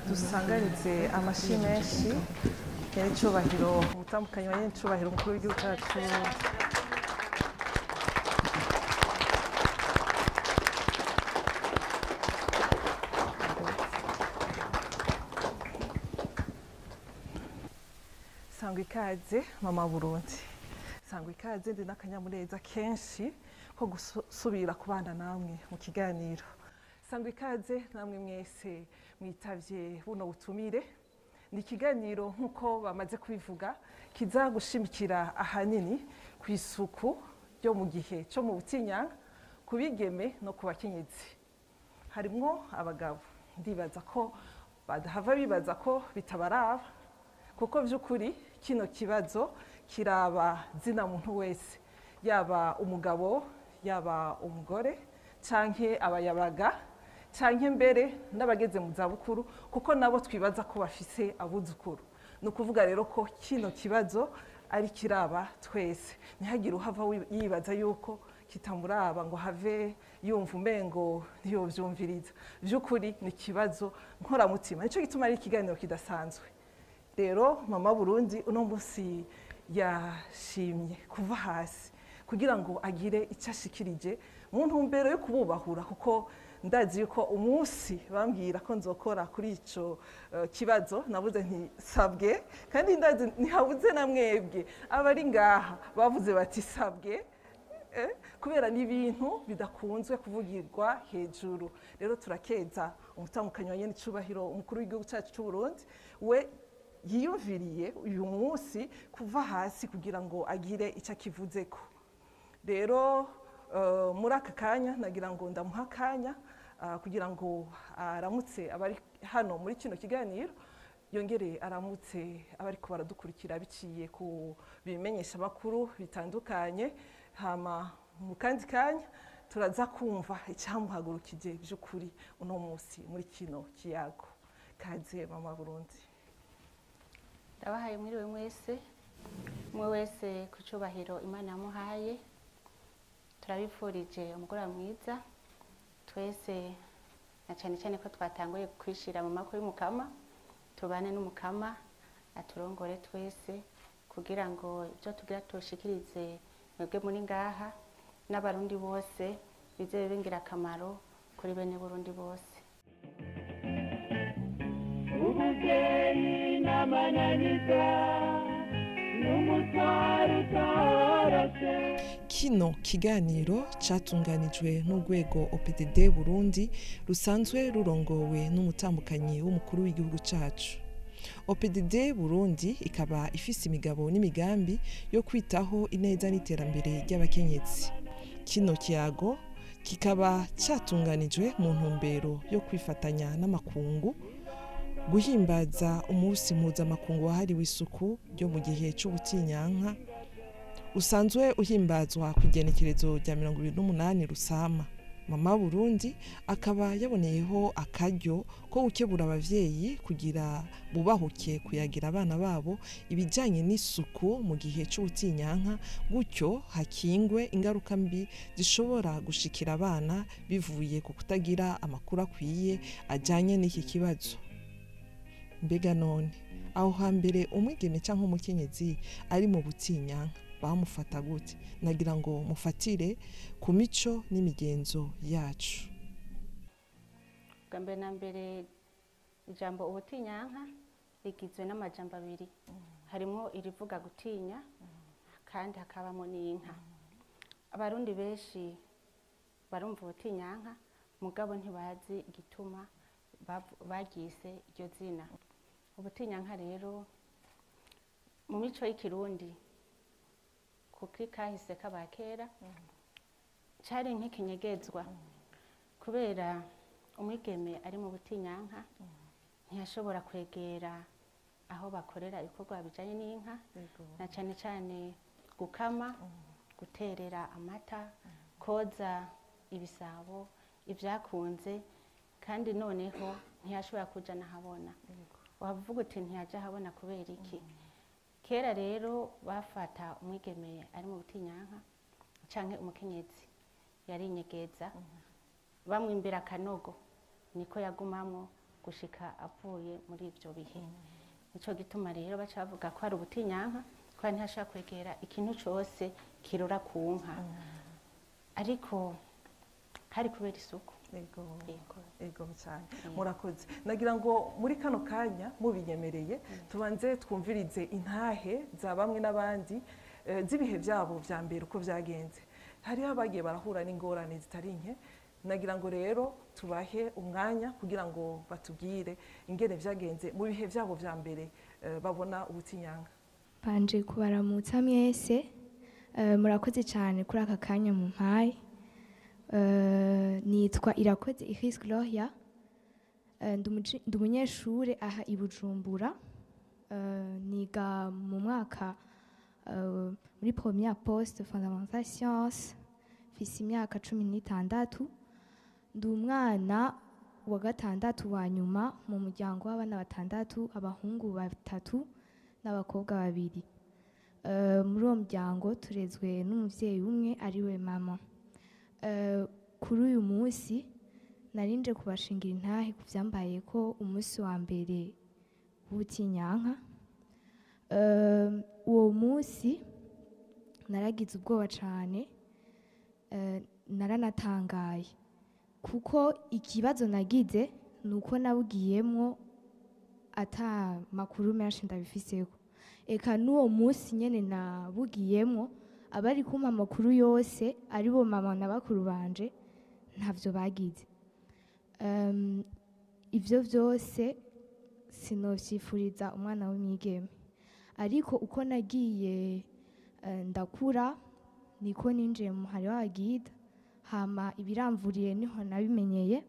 dusanganize amashi menshi y'icubahiro umutambukanyi wa y'icubahiro umukuru w'igihugu cyacu sangwa ikaze Mama Burundi, sangwa ikaze ndi n'akanyamuneza kenshi ko gusubira kubana namwe mu kiganiro. Sangwa ikaze namwe mwese mwitavye buno butumire. Ni ikiganiro nk'uko bamaze kubivuga kiza gushimikira ahanini ku isuku ryo mu gihe cyo mu butinyanka, ku bigeme no ku bakenyezi. Harimwo abagabo ndibaza ko badahava bibaza ko bitabaraba, kuko vy'ukuri kino kibazo kiraba zina muntu wese, yaba umugabo yaba umugore canke abayabaga canke mbere n'abageze mu zabukuru, kuko nabo twibaza ko bafise abuzukuru. Ni ukuvuga rero ko kino kibazo ari kiraba twese, ntihagire uhava yibaza yuko kitamuraba ngo have yumva umengo ntiyovyumviriza. Vy'ukuri ni ikibazo nkoramutima, nico gituma ari ikiganiro kidasanzwe. Rero Mama Burundi uno munsi yashimye kuva hasi kugira ngo agire icyo ashikirije mu ntumbero yo kububahura, kuko ndazi yuko umunsi bambwira ko nzokora kuri ico kibazo navuze nti sabwe, kandi ndazi ntihabuze na mwebwe abari ngaha bavuze bati sabwe, kubera n'ibintu bidakunzwe kuvugirwa hejuru. Rero turakeza umutambukanyi wa y'icubahiro umukuru w'igihugu cyacu cy'u Burundi, we yiyumviriye uyu munsi kuva hasi kugira ngo agire icyo akivuzeko. Rero muri aka kanya nagira ngo ndamuha akanya kugira ngo aramutse abari hano muri kino kiganiro, yongere aramutse abari ko baradukurikira biciye ku bimenyesha makuru bitandukanye. Hama mu kandi kanya turaza kumva icyamuhagurukije by'ukuri uno munsi muri kino kiyago. Kaze Mama Burundi. Ndabahaye mwiriwe mwese, umwe wese ku cubahiro Imana yamuhaye. Turabifurije umugoroba mwiza twese, na cyane cyane ko twatanguye kwishira mu mako y'umukama. Tubane n'umukama aturongore twese kugira ngo ibyo tugira tushikirize mwebwe muri ngaha n'abarundi bose bize bingira akamaro kuri bene Burundi bose. Ubugeni n'amananiza n'umutwaro utarase. Kino kiganiro catunganijwe n'urwego OPDD Burundi rusanzwe rurongowe n'umutambukanyi w'umukuru w'igihugu cacu. OPDD Burundi ikaba ifise imigabo n'imigambi yo kwitaho ineza n'iterambere ry'abakenyezi. Kino kiyago kikaba catunganijwe mu ntumbero yo kwifatanya n'amakungu guhimbaza umunsi mpuzamakungu wahariwe isuku ryo mu gihe c'ubutinyanka usanzwe uhimbazwa ku igenekerezo rya 28 Rusama. Mama Burundi akaba yaboneyeho akaryo ko gukebura abavyeyi kugira bubahuke kuyagira abana babo ibijanye n'isuku mu gihe c'ubutinyanka, gutyo hakingwe ingaruka mbi zishobora gushikira abana bivuye ku kutagira amakuru akwiye ajanye n'iki kibazo. Mbega none aho hambere umwigeme canke umukenyezi ari mu butinyanka bamufata gute? Nagira ngo mufatire ku mico n'imigenzo yacu. Gambe na mbere ijambo ubutinyanka rigizwe n'amajambo abiri. Harimo irivuga gutinya kandi hakabamo n'inka. Abarundi benshi barumva ubutinyanka mugabo ntibazi igituma bagise iryo zina. Ubutinyanka rero mu mico y'ikirundi kuko kahise kabakera cari nk'ikinyegezwa, kubera umwigeme ari mu butinyanka ntiyashobora kwegera aho bakorera ibikorwa bijanye n'inka, na cyane cyane gukama, guterera amata, koza ibisabo, ivyakunze, kandi noneho ntiyashobora kuja nahabona. wavuga uti ntiyaje ahabona kubera iki. Kera rero bafata umwigeme ari mu butinyanka canke umukenyezi yarinyegeza bamwimbira akanogo, niko yagumamwo gushika avuye muri ivyo bihe. Nico gituma rero baca bavuga ko ari ubutinyanka, ko ntashaka kwegera ikintu cose kirora ku nka. Ariko hari kubera isuku. Ego cyane murakoze. Nagira ngo muri kano kanya mubinyemereye tubanze twumvirize intahe za bamwe n'abandi z'ibihe byabo vya mbere uko vyagenze. Hariho abagiye barahura n'ingorane zitari nke. Nagira ngo rero tubahe umwanya kugira ngo batubwire ingene vyagenze mu bihe byabo vya mbere babona ubutinyanka. Banje kubaramutsa mwese, murakoze cyane kuri aka kanya mu mpaye. Nitwa Irakoze Iris Gloria, ndi umunyeshure aha i Bujumbura, niga mu mwaka muri première poste fondamentale science, mfise imyaka 16. Ndi umwana wa gatandatu wa nyuma mu muryango w'abana batandatu, abahungu 3 n'abakobwa 2. Muri uwo muryango turezwe n'umuvyeyi umwe ariwe mama. Kuri uyu munsi narinje kubashingira intahe kuvyambaye ko umunsi wa mbere w'ubutinyanka. Uwo munsi naragize ubwoba cane, naranatangaye kuko ikibazo nagize nuko nabugiyemwo ata makuru menshi ndabifiseko. Eka n'uwo munsi nyene nabugiyemwo abari kumpa amakuru yose aribo mama na bakuru banje ntavyo bagize. Ivyo vyose sinovyifuriza umwana w'umwigeme, ariko uko nagiye ndakura niko ninjiye mu muhari w'abagida, hama ibiramvuriye niho nabimenyeye.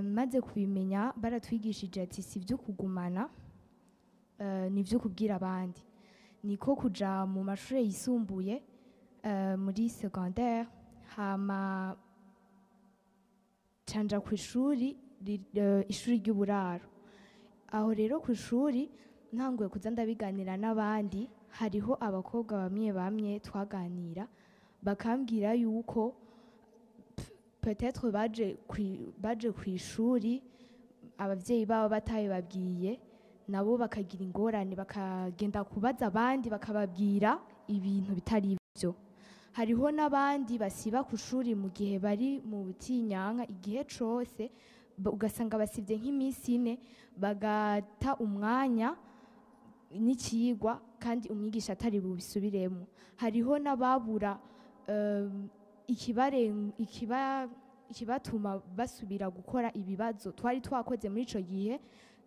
Maze kubimenya baratwigishije ati si vyo kugumana, ni vyo kubwira abandi. Niko kuja mu mashure yisumbuye muri secondaire, hama canja ku ishuri ry'uburaro. Aho rero ku ishuri ntanguye kuza ndabiganira n'abandi, hariho abakobwa bamwe twaganira bakambwira yuko peut-être baje ku ishuri abavyeyi babo batabibabwiye, nabo bakagira ingorane bakagenda kubaza abandi bakababwira ibintu bitari byo. Hariho n'abandi basiba ku ishuri mu gihe bari mu butinyanka, igihe cose ugasanga basivye nk'iminsi 4 bagata umwanya n'ikigwa kandi umwigisha atari bubisubiremo. Hariho n'ababura ikibatuma basubira gukora ibibazo twari twakoze muri ico gihe,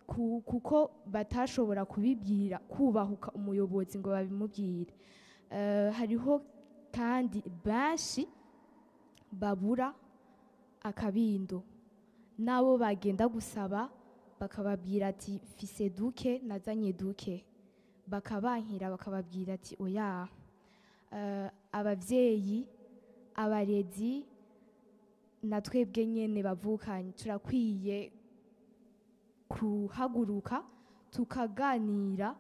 kuko batashobora kubibwira kubahuka umuyobozi ngo babimubwire. Hariho kandi benshi babura akabindo, nabo bagenda gusaba bakababwira ati fise duke nazanye duke, bakabankira bakababwira ati oya. Abavyeyi, abarezi na twebwe nyene bavukanye turakwiye kuhaguruka tukaganira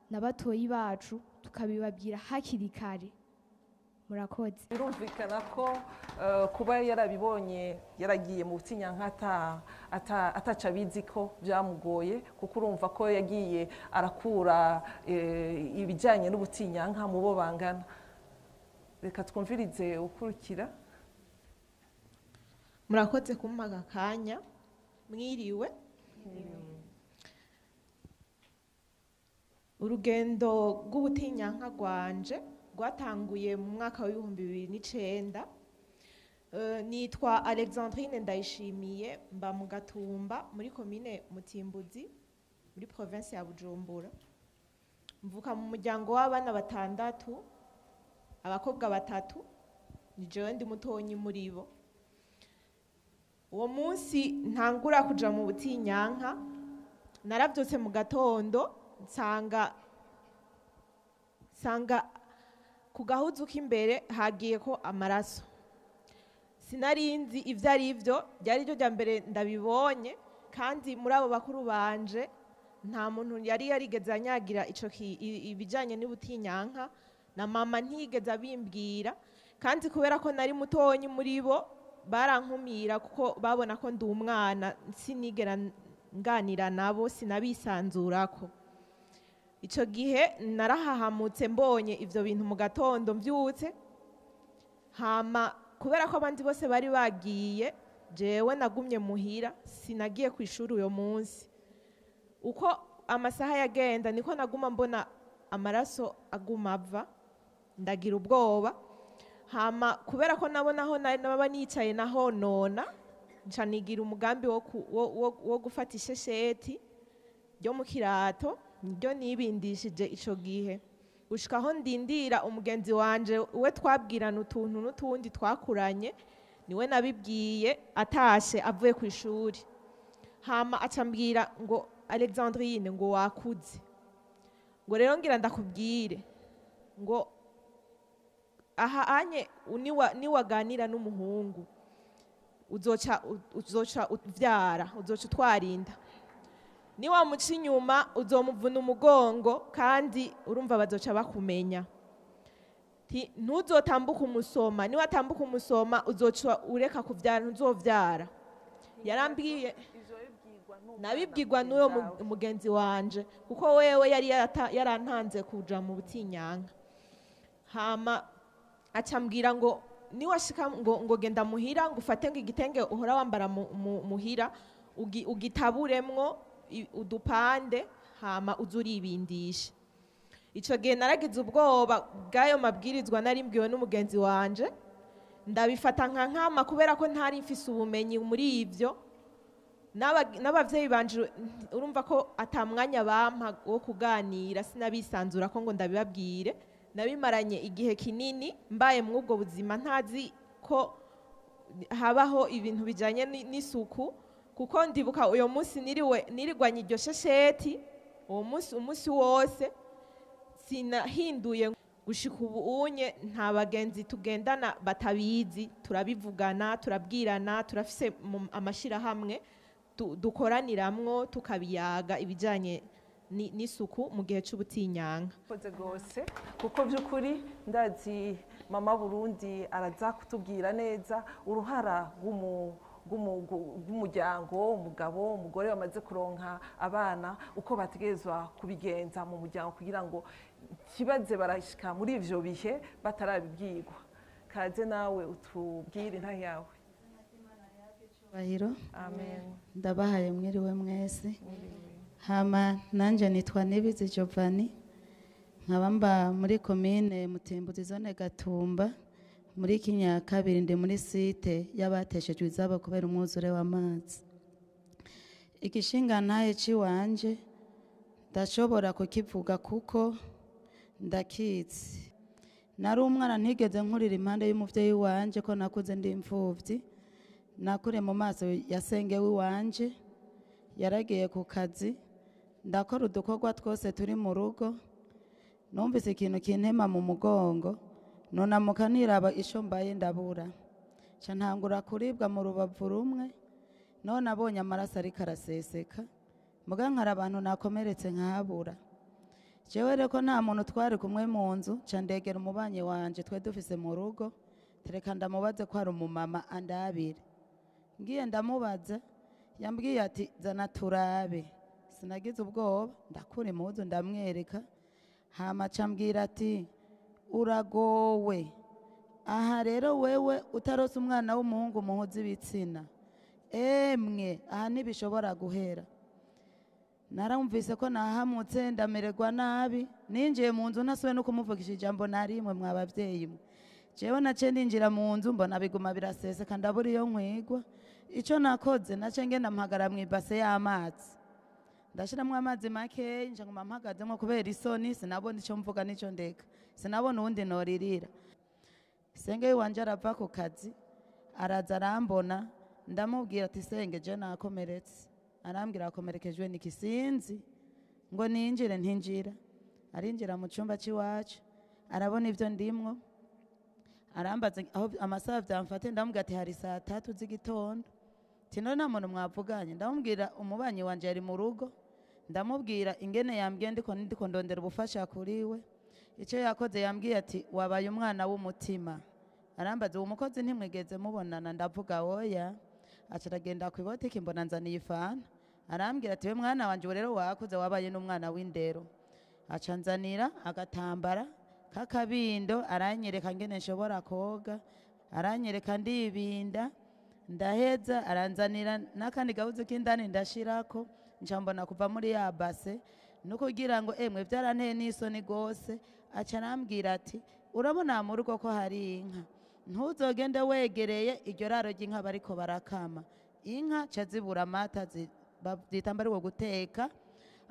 na batoyi bacu tukabibabwira hakiri kare. Murakoze. Birumvikana ko kuba yarabibonye yaragiye mu butinyanka ataca bizi ko byamugoye, kuko urumva ko yagiye arakura ibijyanye n'ubutinyanka mu bo bangana. Reka twumvirize ukurikira. Murakoze kumpa akanya. Mwiriwe. Urugendo rw'ubutinyanka rwanje rwatanguye mu mwaka w'2009. Nitwa Alexandrine Ndayishimiye, mba mu Gatumba muri commune Mutimbuzi muri province ya Bujumbura. Mvuka mu muryango w'abana 6, abakobwa 3, ni jewe ndi mutonyi muri bo. Uwo munsi ntangura kuja mu butinyanka, naravyose mu gatondo nsanga ku gahuzu k'imbere hagiye ko amaraso. Sinarinzi ivyo ari vyo, byari ryo rya mbere ndabibonye, kandi muri abo bakuru banje nta muntu yari yarigeze anyagira ibijyanye n'ubutinyanka, na mama ntiyigeze abimbwira, kandi kubera ko nari mutonyi muri bo barankumira kuko babona ko ndi umwana, sinigera nganira nabo, sinabisanzurako. Icyo gihe narahahamutse mbonye ibyo bintu mu gatondo mbyutse, hama kubera ko abandi bose bari bagiye, jewe nagumye muhira, sinagiye ku ishuri uyo munsi. Uko amasaha yagenda niko naguma mbona amaraso aguma ava, ndagira ubwoba. Hama kubera ko nabonaho naba nicaye naho nona, nca nigira umugambi wo gufata ishesheti ryo mu kirato, niryo nibindishije ico gihe, gushikaho ndindira umugenzi wanje we twabwirana utuntu n'utundi twakuranye, niwe nabibwiye atashe avuye ku ishuri. Hama acambwira ngo Alexandrine, ngo wakuze, ngo rero ngira ndakubwire ngo aha anye niwaganira n'umuhungu uzoca uvyara, uzoca utwarinda, niwamuca inyuma uzomuvuna umugongo, kandi urumva bazoca bakumenya. Ntuzotambuka umusoma, niwatambuka umusoma uzoca ureka kuvyara, ntuzovyara. Yarambwiye, nabibwirwa n'uyo mugenzi wanje, kuko wewe yari yarantanze kuja mu butinyanka. Hama acambwira ngo niwashika ngo genda muhira, ngo ufate ngo igitenge uhora wambara muhira ugitaburemwo udupande, hama uzuribindisha. Ico gihe naragize ubwoba bw'ayo mabwirizwa nari mbwiwe n'umugenzi wanje, ndabifata nka nkama kubera ko ntari mfise ubumenyi muri ivyo. N'abavyeyi banje urumva ko atamwanya bampa wo kuganira, sinabisanzura ko ngo ndabibabwire. Nabimaranye igihe kinini mbaye mw'ubwo buzima, ntazi ko habaho ibintu bijanye n'isuku, kuko ndibuka uyo munsi nirigwanye iryo shesheti, uwo umunsi wose sinahinduye. Gushika ubu unye nta bagenzi tugendana batabizi, turabivugana, turabwirana, turafise amashirahamwe dukoraniramwo tukabiyaga ibijanye n'isuku mu gihe c'ubutinyanka. Koze gose, kuko by'ukuri ndazi Mama Burundi araza kutubwira neza uruhara rw'umuryango, umugabo, umugore bamaze kuronka abana, uko bategerezwa kubigenza mu muryango kugira ngo kibaze barashika muri ivyo bihe batarabibwirwa. Kaze nawe utubwire inta yawe. Amen. Ndabahaye mwiriwe mwese. Hama nanje nitwa Nibizi Giovanni, nkaba mba muri komine Mutimbuzi zone Gatumba, muri Kinyakabiri, ndi muri site y'abateshejwe izabo kubera umwuzure w'amazi. Igishinga ntaye ciwanje ndashobora kukivuga kuko ndakizi. Nari umwana ntigeze nkurira impande y'umuvyeyi wanje ko nakuze ndi imfuvyi. Nakure mu maso yasengewe wanje, yaragiye ku kazi, ndakora udukorwa twose turi mu rugo. Numvise ikintu kintema mu mugongo, nonamuka niraba isho mbaye ndabura. Ca ntangura kuribwa mu rubavu rumwe, none abonye amaraso ariko araseseka, muga nkara abantu nakomeretse nkahabura. Jewe reko nta muntu twari kumwe mu nzu, ca ndegera umubanyi wanje twe dufise mu rugo, tereka ndamubaze ko ari umumama andabire. Ngiye ndamubaza, yambwiye ati zana turabe. Sinagize ubwoba, ndakura impuzu ndamwereka. Hama cambwira ati uragowe, aha rero wewe utarose umwana w'umuhungu muhuza ibitsina, emwe aha ntibishobora guhera. Narumvise ko nahamutse ndamererwa nabi, ninjiye mu nzu ntasubiye no kumuvugisha ijambo na rimwe. Mwabavyeyi mwe, jewe naciye ndinjira mu nzu mbona biguma biraseseka, ndabura iyo nkwigwa. Ico nakoze naciye ngenda mpagara mw'ibase y'amazi, ndashiramwo amazi makeyi, nje nguma mpagazemwo kubera isoni, sinabona ico mvuga n'ico ndeka, sinabona uwundi noririra. Senge wanje arava ku kazi, araza arambona, ndamubwira ati senge je nakomeretse. Arambwira akomerekejwe n'ikisinzi, ngo ninjire, ntinjira. Arinjira mu cumba c'iwacu, arabona ivyo ndimwo, arambaza aho amasaha vyamfate, ndamubwira ati hari 3 z'igitondo. Tino nta muntu mwavuganye, ndamubwira umubanyi wanje yari mu rugo, ndamubwira ingene yambwiye ndiko ndondera ubufasha kuri we. Icyo yakoze yambwiye ati wabaye umwana w'umutima. Arambaza uwo mukozi ntimwigeze mubonana, ndavuga oya. Aca aragenda ku ibotiki mbona nzaniye ifanta. Arambwira ati we mwana wanje rero wakuze wabaye n'umwana w'indero. Aca nzanira agatambara k'akabindo, aranyereka ngene nshobora koga, aranyereka ndibinda, ndaheza aranzanira n'akandi gahuzu k'indani ndashirako, nca mbona kuva muri ya base nukugira ngo emwe byaranteye n'isoni gose. Aca arambwira ati urabona mu rugo ko hari inka, ntuzogende wegereye iryo raro ry'inka bariko barakama, inka ca zibura amata zitamba ariwo guteka.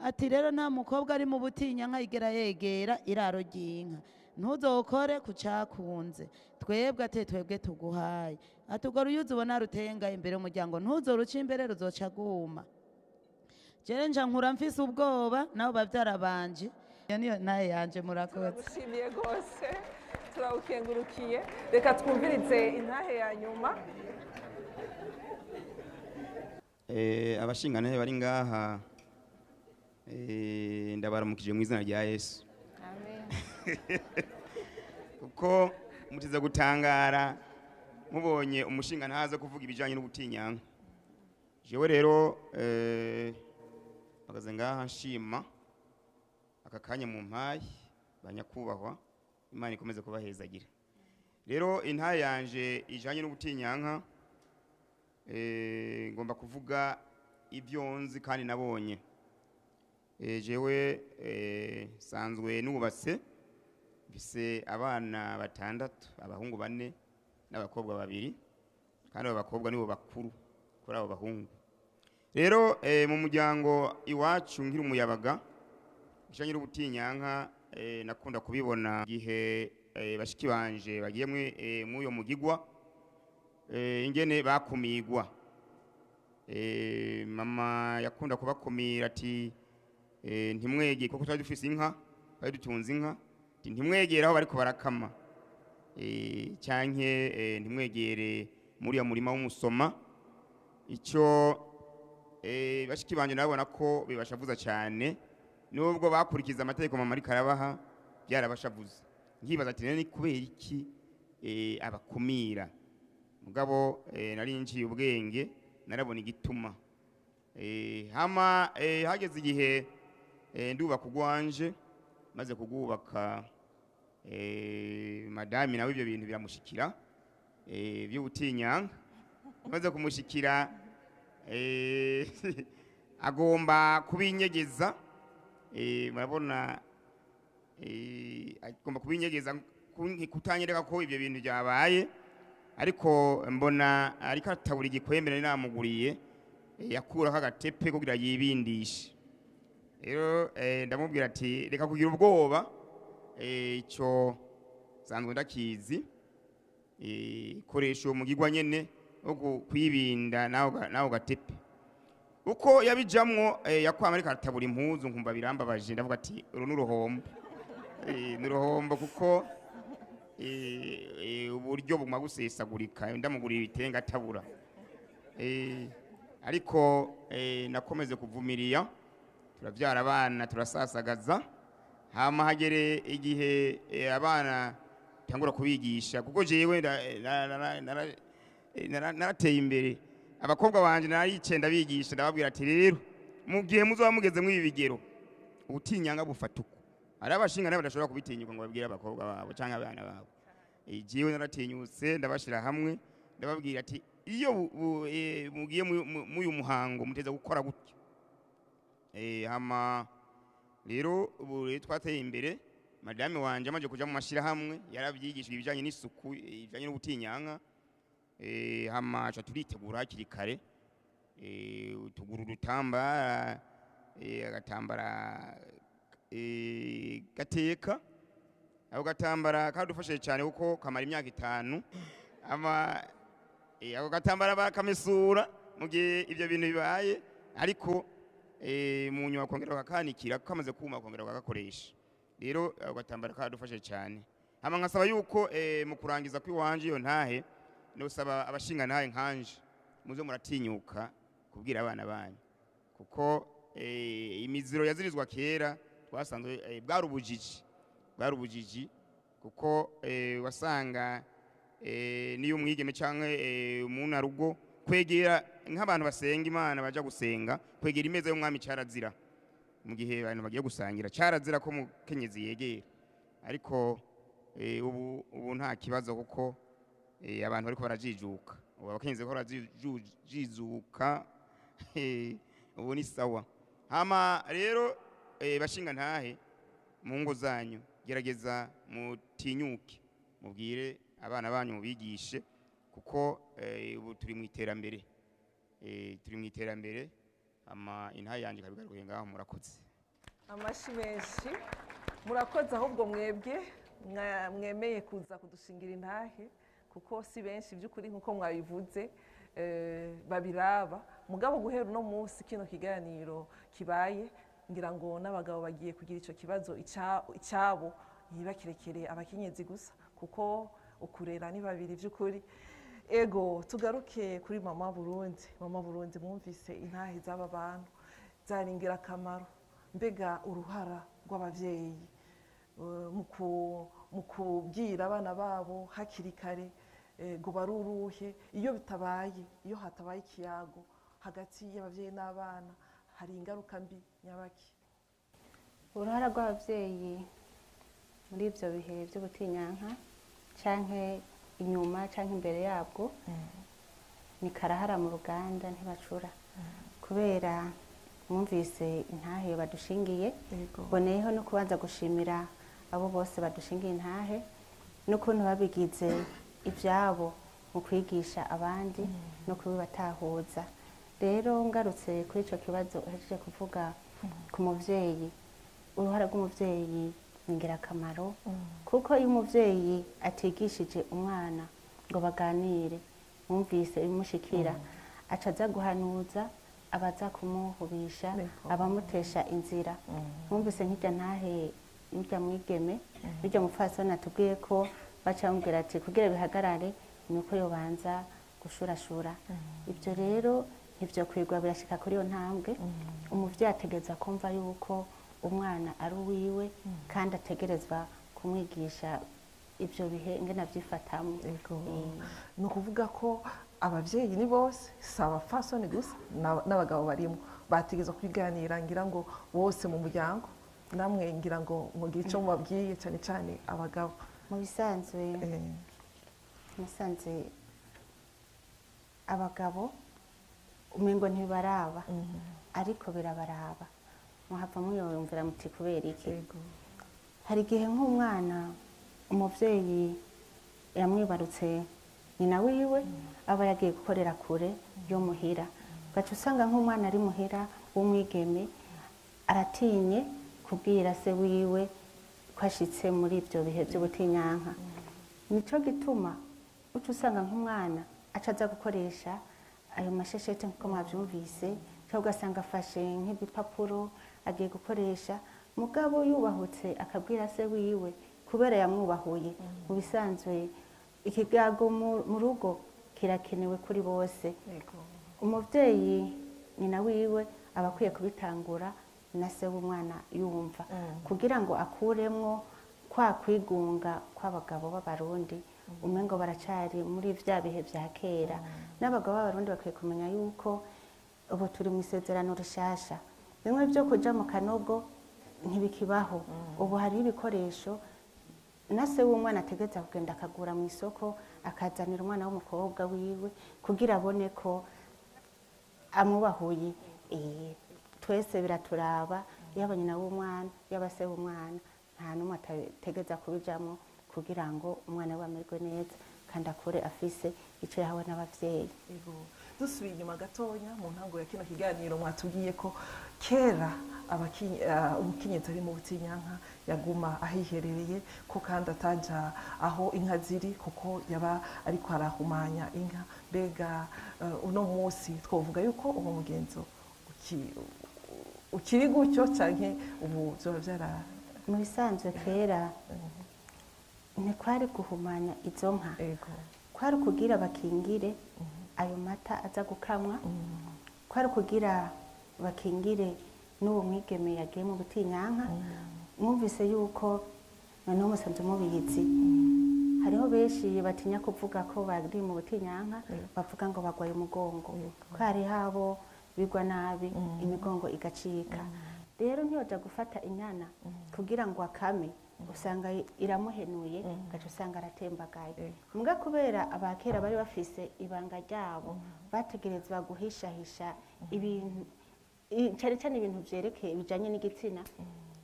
Ati rero nta mukobwa ari mu butinyanka igera yegera iraro ry'inka, ntuzokore ku cakunze, twebwe tuguhaye. Ati urwo ruyuzi ubona rutenga imbere y'umuryango ntuzoruca imbere, ruzoca guma. Jere nja nkura mfise ubwoba, nabo bavyara banje. Iyo niyo naye yanje. Murakoze. Turagushimiye gose, turawukengurukiye. Reka twumvirize intahe ya nyuma. Abashingantahe bari ngaha, ndabaramukije mu izina rya Yesu. Amen. Kuko mutiza gutangara mubonye umushinga ntaza kuvuga ibijanye n'ubutinyanka. Jewe rero bagaze ngaha nshima aka kanya mu mpaye banyakubahwa, Imana ikomeze kubahezagira. Rero intahe yanje ijanye n'ubutinyanka, ngomba kuvuga ibyo nzi kandi nabonye. Jewe sanzwe nubatse, bise abana 6, abahungu 4 n'abakobwa 2, kandi abo bakobwa nibo bakuru kuri abo bahungu. Rero mu muryango iwacu nkiri umuyabaga bijanye n'ubutinyanka, nakunda kubibona gihe bashiki banje bagiye muyo mugigwa, ingene bakumigwa. Mama yakunda kubakumira ati ntimwegere, kuko twari dufise inka, twari dutunze inka, ntimwegere aho bariko barakama, canke ntimwegere muri ya murima w'umusoma. Ico bashiki banje nabona ko bibashavuza cyane, nubwo bakurikiza amategeko mama ariko arabaha byarabashavuza. Nkibaza ati ni kubera iki abakumira? Mugabo nari nciye ubwenge, narabona igituma. Hama hageze igihe ndubaka ugwanje, maze kugubaka madami nawe ibyo bintu biramushikira by'ubutinyanka. Maze kumushikira agomba kubinyegeza, murabona agomba kubinyegeza kutanyereka ko ibyo bintu byabaye, ariko mbona ariko atabura igikwembere namuguriye, yakuraho agatepe kugira yibindishe. Rero ndamubwira ati reka kugira ubwoba, icyo sanzwe ndakizi, koresha uwo mugigwa nyene wo kwibinda nawo gatepe. Uko yabijamwo yakwama ariko atabura impuzu, nkumva birambabaje, ndavuga ati uru n'uruhombo. N'uruhombo kuko uburyo buguma busesagurika, ndamugurira ibitenga atabura. Ariko nakomeze kuvumiriya, turavyara abana turasasagaza. Hama hagere igihe abana tangura kubigisha, kuko jewe narateye imbere. Abakobwa banje naricenda bigisha, ndababwira ati rero mu gihe muzoba mugeze mu ibigero ubutinyanga bufatuko. Ari abashinga nabo badashobora kubitinyuka ngo babwire abakobwa babo canke abana babo. Jewe naratinyutse, ndabashira hamwe, ndababwira ati iyo mugiye mu uyu muhango muteza gukora gutyo. Hama rero ubu twateye imbere. Madame wanje amaje kuja mu mashira hamwe, yaravyigishije ibijanye n'isuku, ibijanye n'ubutinyanka. Hama aca turitegura hakiri kare, tugura udutambara, agatambara gateka. Ako gatambara kadufashije cyane kuko kamara imyaka 5. Ako gatambara bakamesura mu gihe ibyo bintu bibaye, ariko mu nyuma kongera kakanikira, kamaze kuma kongera kagakoresha. Rero ako gatambara kadufashije cyane. Hama nkasaba yuko mu kurangiza kwiwanje iyo ntahe, nosaba abashinga ntahe nkanje muze muratinyuka kubwira abana banyu, kuko imiziro yazirizwa kera twasanzwe bwari ubujiji kuko wasanga niyo umwigeme cyangwa umuntu arugo kwegera nk'abantu basenga imana baja gusenga kwegera imeza y'umwami cyarazira mu gihe abantu bagiye gusangira cyarazira ko mukenyezi yegera ariko ubu nta kibazo kuko abantu bariko barajijuka ubu abakenyezi ko barajijuka ubu ni sawa hama rero bashinga ntahe mu ngo zanyu gerageza mutinyuke mubwire abana banyu mubigishe kuko ubu turi mu iterambere ama intahe yanje kabigaruye ngaho murakoze amashi menshi murakoze ahubwo mwebwe mwemeye kuza kudushingira intahe kuko si benshi by'ukuri nk'uko mwabivuze babiraba mugabo guhera uno munsi kino kiganiro kibaye ngira ngo n'abagabo bagiye kugira icyo kibazo icyabo ntibakirekere abakenyezi gusa kuko ukurera ni babiri by'ukuri ego tugaruke kuri mama Burundi mwumvise intahe z'aba bantu zari ingirakamaro mbega uruhara rw'ababyeyi mu kubwira abana babo hakiri kare ngo baruruhe iyo hatabaye ikiyago hagati y'ababyeyi n'abana hari ingaruka mbi nyabaki uruhara rw'ababyeyi muri ibyo bihe by'ubutinyanka canke inyuma canke imbere yabwo ni karahara mu ruganda ntibacura kubera mwumvise intahe badushingiye boneyeho no kubanza gushimira abo bose badushingiye intahe n'ukuntu babigize ibyabo mu kwigisha abandi no kubibatahuza rero ngarutse kuri icyo kibazo uhejeje kuvuga ku mubyeyi uruhara rw'umubyeyi ni ingirakamaro kuko iyo umubyeyi atigishije umwana ngo baganire mwumvise ibimushikira aca aza guhanuza abaza kumuhubisha abamutesha inzira mwumvise nk'ijya ntahe n'ijya mwigeme n'ijya mupfasoni atubwiye ko baca bamubwira ati kugira bihagarare ni uko yobanza gushurashura ibyo rero ntibyo kwigwa birashika kuri iyo ntambwe umubyeyi ategereza kumva yuko umwana ari uwiwe kandi ategerezwa kumwigisha ibyo bihe ingene avyifatamo ni ukuvuga ko ababyeyi ni bose si abapfasoni gusa n'abagabo barimo bategerezwa kwiganira ngira ngo bose mu muryango namwe ngira ngo mugire icyo mubabwiye cyane cyane abagabo mu bisanzwe abagabo umengo ntibaraba ariko birabaraba muhava muyumvira muti kubera iki hari igihe nk'umwana umubyeyi yamwibarutse nyina wiwe aba yagiye gukorera kure yo muhira gaca usanga nk'umwana ari muhira w'umwigeme aratinye kubwira se wiwe ko ashitse muri ibyo bihe by'ubutinyanka nico gituma uca usanga nk'umwana aca aza gukoresha ayo masheshete nk'uko mwabyumvise cyangwa ugasanga afashe nk'ibipapuro agiye gukoresha mugabo yubahutse akabwira se wiwe kubera yamwubahuye mu bisanzwe ikigago mu rugo kirakenewe kuri bose umubyeyi nyina wiwe aba akwiye kubitangura na se w'umwana yumva kugira ngo akuremwo kwa kwigunga kw'abagabo b'abarundi umengo baracari muri vya bihe vya kera n'abagabo b'abarundi bakwiye kumenya yuko ubu turi mu isezerano rishasha bimwe byo kuja mu kanogo ntibikibaho ubu hari ibikoresho na se w'umwana ategeza kugenda akagura mu isoko akazanira umwana w'umukobwa wiwe kugira abone ko amwubahuye twese biraturaba yaba nyina w'umwana yaba se w'umwana nta n'umwe ategeza kubijamo kugira ngo umwana we amerwe neza kandi akure afise icyo yahawe n'abavyeyi dusubiye inyuma gatonya mu ntango ya kino kiganiro mwatubwiye ko kera umukenyezi ari mu butinyanka yaguma ahiherereye ko kandi ataja aho inka ziri kuko yaba ariko arahumanya inka mbega uno munsi twovuga yuko uwo mugenzo ukiri gutyo canke ubu vyoba vyara mu bisanzwe kera ntikwari guhumanya izo nka kwari kugira bakingire ayo mata aza gukamwa kwari kugira bakingire n'uwo mwigeme yagiye mu butinyanka mwumvise yuko noneho musanze mubizi hariho benshi batinya kuvuga ko bari mu butinyanka bavuga ngo bagwaye umugongo ko hari habo bigwa nabi imigongo igacika rero ntiyoja gufata inyana kugira ngo akame usanga iramuhenuye gaca usanga aratembagaye mbwa kubera abakera bari bafise ibanga ryabo bategerezwa guhishahisha ibintu cyane cyane ibintu vyerekeye bijanye n'igitsina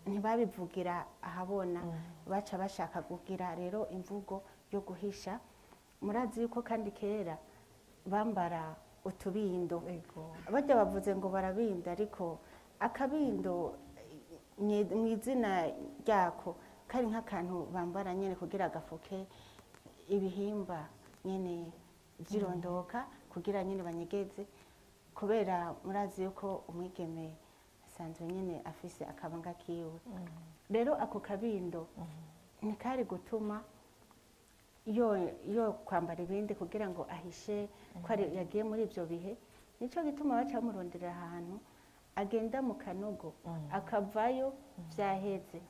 ntibabivugira ahabona baca bashaka kugira rero imvugo yo guhisha murazi yuko kandi kera bambara utubindo bajya bavuze ngo barabinda ariko akabindo mu izina ryako kari nk'akantu bambara nyene kugira agafuke ibihimba nyene vyirondoka kugira nyene banyegeze kubera murazi yuko umwigeme asanzwe nyene afise akabanga kiwe rero ako kabindo ntikari gutuma yo kwambara ibindi kugira ngo ahishe ko yagiye muri ivyo bihe nico gituma baca bamurondera ahantu agenda mu kanogo akavayo vyaheze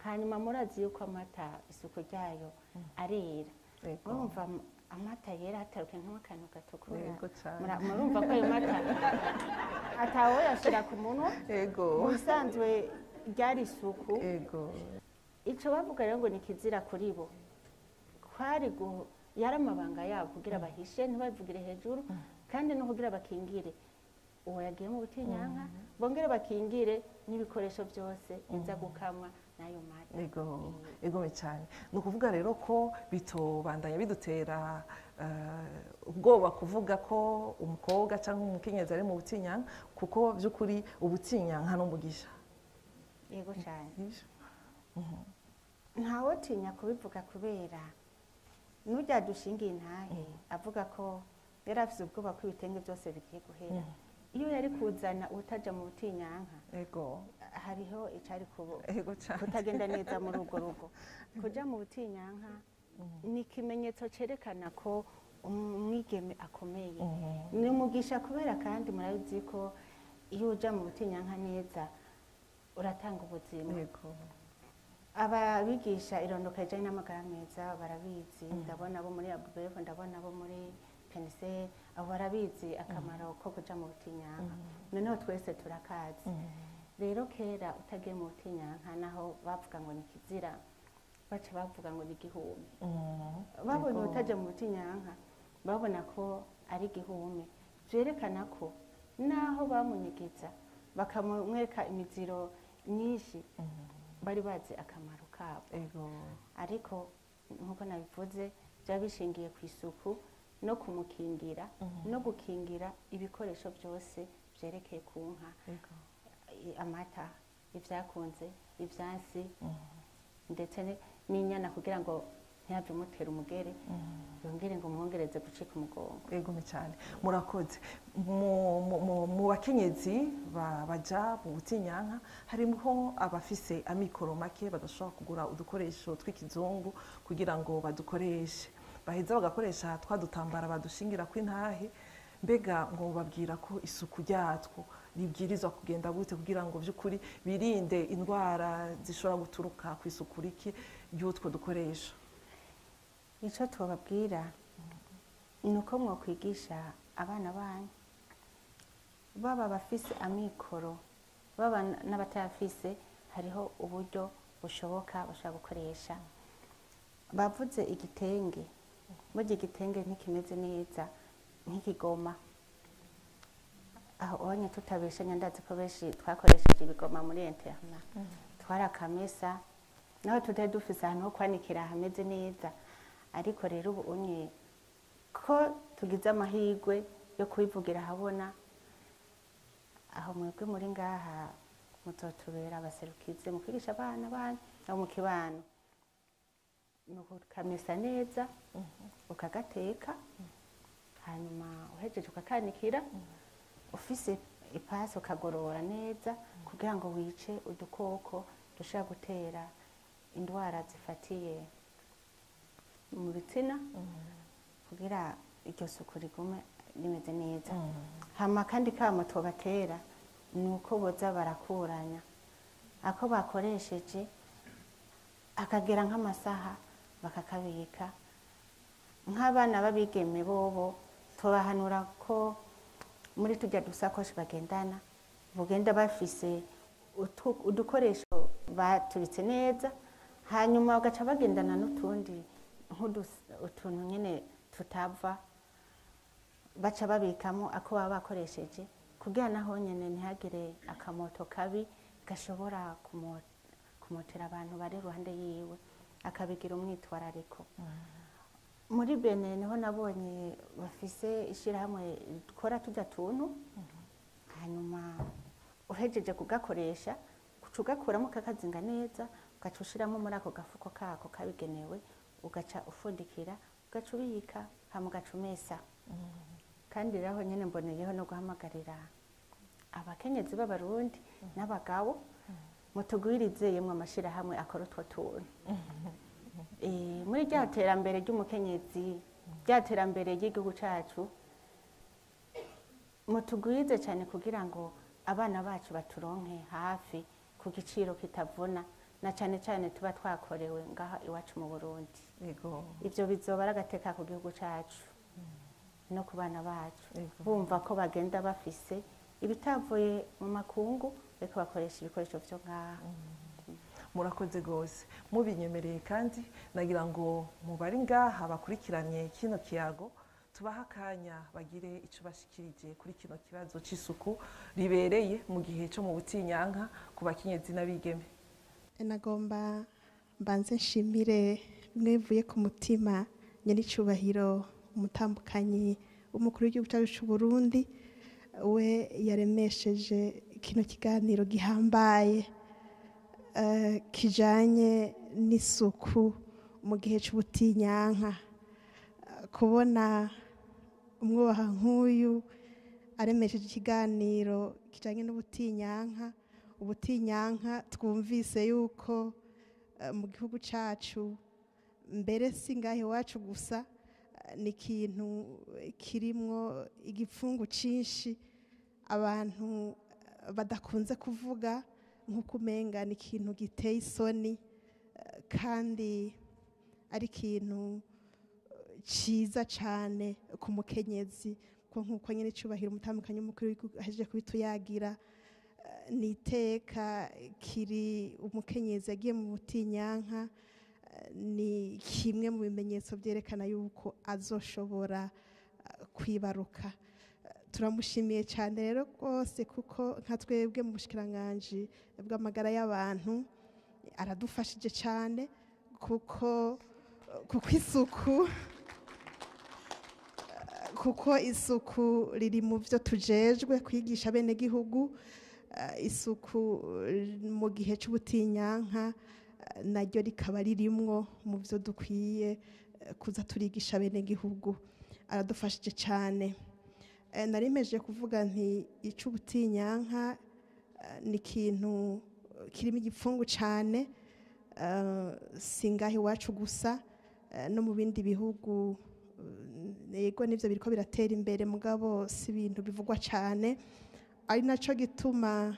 hanyuma murazi yuko amata isuku ryayo arera murumva amata yera hataruke nk'akantu gatukura murumva ko ayo mata atawo yashira ku munwa mu bisanzwe ryari isuku ico bavuga rero ngo ni kizira kuri bo kwari yari amabanga yabo kugira bahishe ntibabivugire hejuru kandi no kugira bakingire uwo yagiye mu butinyanka bongere bakingire n'ibikoresho byose biza gukamwa nayo mata ego cyane ni ukuvuga rero ko bitobandanya bidutera ubwoba kuvuga ko umukobwa cyangwa umukenyezi ari mu butinyanka kuko by'ukuri ubutinyanka n'umugisha yego cyane ntawe tinya kubivuga kubera n'ujya dushingiye intahe avuga ko yari afite ubwoba ko ibitenge byose bigiye guhera iyo yari kuzana utaja mu butinyanka hariho icari kutagenda neza muri urwo rugo kuja mu butinyanka ni ikimenyetso cerekana ko umwigeme akomeye ni umugisha kubera kandi murabizi ko iyo uja mu butinyanka neza uratanga ubuzima ababigisha irondoka rijanye n'amagara meza barabizi ndabona abo muri abubefu ndabona abo muri penise abo barabizi akamaro ko kuja mu butinyanka noneho twese turakazi rero kera utagiye mu butinyanka naho bavuga ngo ni kizira baca bavuga ngo ni igihumbi babonye utaja mu butinyanka babona ko ari igihumbi vyerekana ko naho bamunyegeza bakamwereka imiziro myinshi bari bazi akamaro kabo ariko nkuko nabivuze byaba bishingiye ku isuku no kumukingira no gukingira ibikoresho byose byerekeye ku nka amata ivyakunze ivyansi ndetse n'inyana kugira ngo ntiyave umutera umugere yongere ngo mwongereze gucika umugongo ego cyane murakoze mu bakenyezi baja mu butinyanka harimo abafise amikoro make badashobora kugura udukoresho tw'ikizungu kugira ngo badukoreshe baheza bagakoresha twadutambara badushingira kw'intahe mbega ngo babwira ko isuku ryatwo ribwirizwa kugenda gute kugira ngo by'ukuri birinde indwara zishobora guturuka ku isuku riki y'utwo dukoresho icyo tubabwira ni uko mwakwigisha abana banyu baba bafise amikoro baba n'abatayafise hariho uburyo bushoboka bashobora gukoresha bavuze igitenge burya igitenge ntikimeze neza nk'ikigoma aho onye tutabeshanya ndazi ko benshi twakoresheje ibigoma muri interna twarakamesa naho tutari dufise ahantu ho kwanikira hameze neza ariko rero ubu unye ko tugize amahirwe yo kubivugira ahabona aho mwebwe muri ngaha muzotubera abaserukizi mu kwigisha abana banyu no mu kibano ni ukukamesa neza ukagateka hanyuma uhejeje ukakanikira ufise ipasi ukagorora neza kugira ngo wice udukoko dushobora gutera indwara zifatiye mu bitsina kugira iryo suku rigume rimeze neza hama kandi kamo tubatera ni uko boza barakuranya ako bakoresheje akagera nk'amasaha bakakabika. Nk'abana babigeme bobo tubahanura ko muri tujya dusakoshi bagendana bugenda bafise udukoresho baturitse neza, hanyuma bagaca bagendana n'utundi utuntu nyine tutava baca babikamo ako baba bakoresheje kugira naho nyine ntihagire akamoto kabi gashobora kumotera abantu bari iruhande yiwe, akabigira umwitwarariko. Muri Bene niho nabonye bafise ishirahamwe dukora tujya tuntu, hanyuma uhejeje kugakoresha ugakuramo kakazinga neza ugaca ushiramo muri ako gafuko kako kabigenewe, ugaca ufundikira ugaca ubika hama ugaca umesa. Kandi rero nyine mboneyeho no guhamagarira abakenyezi b'Abarundi n'abagabo mutugwirize yemwe amashirahamwe akora utwo tuntu. Muri rya terambere ry'umukenyezi, rya terambere ry'igihugu cacu, mutugwize cyane kugira ngo abana bacu baturonke hafi ku giciro kitavuna, na cyane cyane tuba twakorewe ngaha iwacu mu Burundi. Ibyo bizoba ari agateka ku gihugu cacu no ku bana bacu, bumva ko bagenda bafise ibitavuye mu makungu ariko bakoresha ibikoresho byo ngaha. Murakoze gose mubinyemereye, kandi nagira ngo mubari ngaha bakurikiranye kino kiyago tubaha akanya bagire icyo bashikirije kuri kino kibazo c'isuku ribereye mu gihe cyo mu butinyanka ku bakenyezi n'abigeme. Nagomba mbanze nshimire mwevuye ku mutima nyiricubahiro umutambukanyi w'umukuru w'igihugu cyacu cy'u Burundi, we yaremesheje kino kiganiro gihambaye kijanye n'isuku mu gihe c'ubutinyanka. Kubona umwubaha nk'uyu aremesheje ikiganiro kijanye n'ubutinyanka, ubutinyanka twumvise yuko mu gihugu cacu, mbere si ngahe iwacu gusa, ni ikintu kirimwo igipfungu cinshi abantu badakunze kuvuga, nk'uko umenga ni ikintu giteye isoni, kandi ari ikintu ciza cane ku mukenyezi, ko nk'uko nyine cyubahiro umutambukanyi w'umukuru w'igihugu ahejeje kubituyagira, ni iteka kiri umukenyezi yagiye mu butinyanka, ni kimwe mu bimenyetso byerekana yuko azoshobora kwibaruka. Turamushimiye cyane rero rwose, kuko nka twebwe mu bushikiranganje bw'amagara y'abantu aradufashije cyane, kuko isuku riri mu byo tujejwe kwigisha bene gihugu. Isuku mu gihe cy'ubutinyanka naryo rikaba ririmwo mu byo dukwiye kuza turigisha bene gihugu. Aradufashije cyane. Narimeje kuvuga nti ic'ubutinyanka ni ikintu kirimo igipfungu cyane, singahe iwacu gusa, no mu bindi bihugu yego nivyo biriko biratera imbere, mugabo si ibintu bivugwa cyane. Ari naco gituma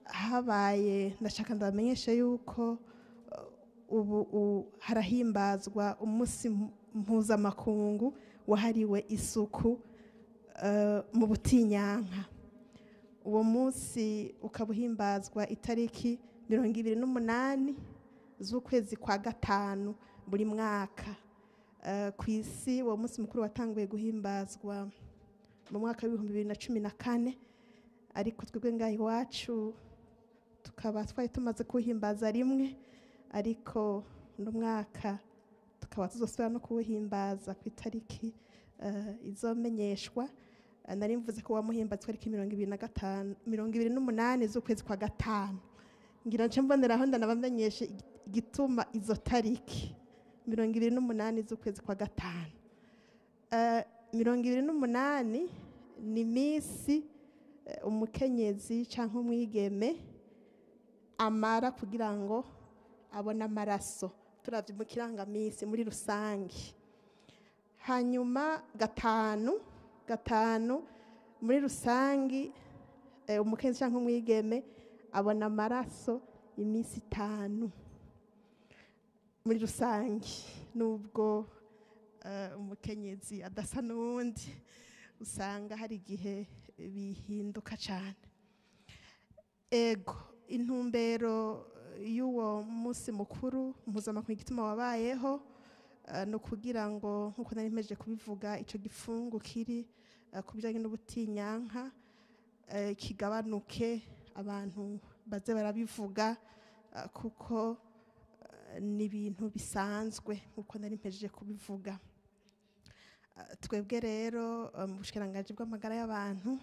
habaye, ndashaka ndabamenyeshe yuko ubu harahimbazwa umunsi mpuzamakungu wahariwe isuku mu butinyanka. Uwo munsi ukaba uhimbazwa itariki 28 z'ukwezi kwa gatanu buri mwaka. Ku isi uwo munsi mukuru watanguye guhimbazwa mu mwaka w'2014, ariko twebwe ngaha iwacu tukaba twari tumaze kuwuhimbaza rimwe, ariko uno mwaka tukaba tuzosubira no kuwuhimbaza ku itariki izomenyeshwa. Nari mvuze ko wamuhimbazwa ariko 28 z'ukwezi kwa gatanu. Ngira nce mboneraho ndanabamenyeshe igituma izo tariki 28 z'ukwezi kwa gatanu. 28 ni misi umukenyezi canke umwigeme amara kugira ngo abone amaraso, turavye mu kirangamisi muri rusange. Hanyuma gatanu muri rusangi umukenyezi cyangwa umwigeme abona amaraso iminsi 5 muri rusange, nubwo umukenyezi adasa n'uwundi usanga hari igihe bihinduka cyane. Ego intumbero y'uwo munsi mukuru mpuzamakungu igituma wabayeho no kugira ngo nkuko nari mpejeje kubivuga ico gifungu kiri ku bijanye n'ubutinyanka kigabanuke, abantu baze barabivuga kuko ni ibintu bisanzwe nkuko nari mpejeje kubivuga. Twebwe rero mu bushikiranganji bw'amagara y'abantu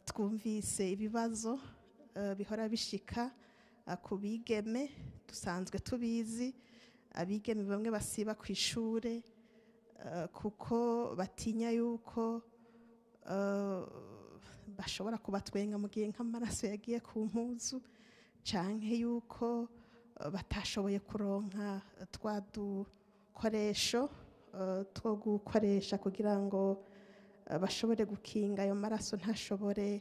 twumvise ibibazo bihora bishika ku bigeme, dusanzwe tubizi abigeme bamwe basiba ku ishure kuko batinya yuko bashobora kubatwenga mu gihe nk'amaraso yagiye ku mpuzu, canke yuko batashoboye kuronka twa dukoresho two gukoresha kugira ngo bashobore gukinga ayo maraso ntashobore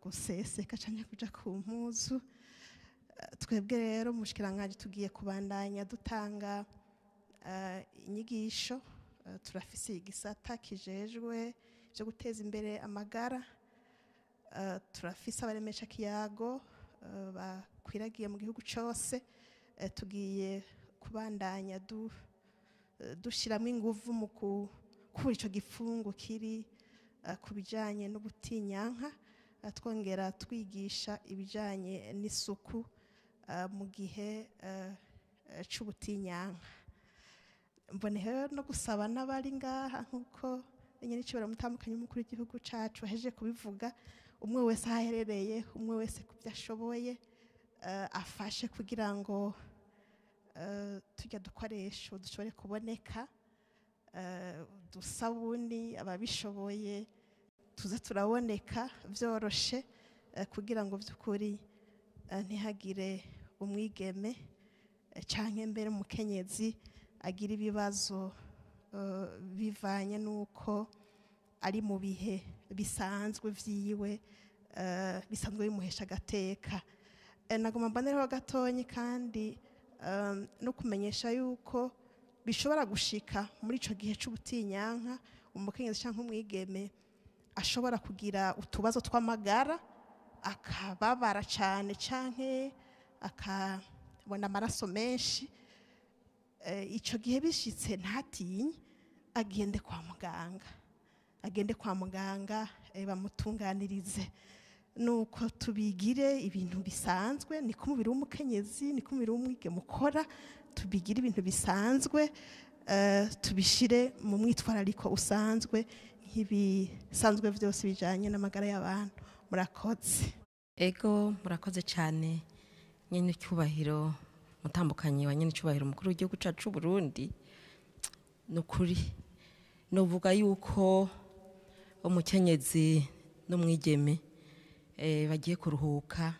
guseseka canke kuja ku mpuzu. Twebwe rero mu bushikiranganji tugiye kubandanya dutanga inyigisho, turafise igisata kijejwe cyo guteza imbere amagara, turafise abaremesha kiyago bakwiragiye mu gihugu cyose, tugiye kubandanya dushiramo ingufu mu kuri ico gifungu kiri ku bijanye n'ubutinyanka, twongera twigisha ibijanye n'isuku mu gihe c'ubutinyanka. Mboneyeho no gusaba n'abari ngaha nkuko nyene icibara mutandukanye umukuru w'igihugu cacu ahejeje kubivuga, umwe wese aherereye, umwe wese kubyo ashoboye afashe kugira ngo tujya dukoresha dushobore kuboneka, dusabuni ababishoboye tuze turaboneka vyoroshe kugira ngo vy'ukuri ntihagire umwigeme canke mbere umukenyezi agira ibibazo bivanye nuko ari mu bihe bisanzwe vyiwe bisanzwe bimuhesha agateka. Nagoma mbanereho gatonyi kandi no kumenyesha yuko bishobora gushika muri ico gihe c'ubutinyanka umukenyezi canke umwigeme ashobora kugira utubazo tw'amagara, akababara cane canke akabona amaraso menshi. Ico gihe bishitse ntatinye agende kwa muganga bamutunganirize, nuko tubigire ibintu bisanzwe, niko umubiri w'umukenyezi niko umubiri w'umwigeme ukora, tubigire ibintu bisanzwe, tubishire mu mwitwarariko usanzwe nk'ibisanzwe vyose bijanye n'amagara y'abantu. Murakoze. Ego murakoze cyane nyene cyubahiro mutambukanye wa nyene cyubahiro mukuru w'igihugu cacu Burundi. Nukuri novuga yuko umukenyezi n'umwigeme bagiye kuruhuka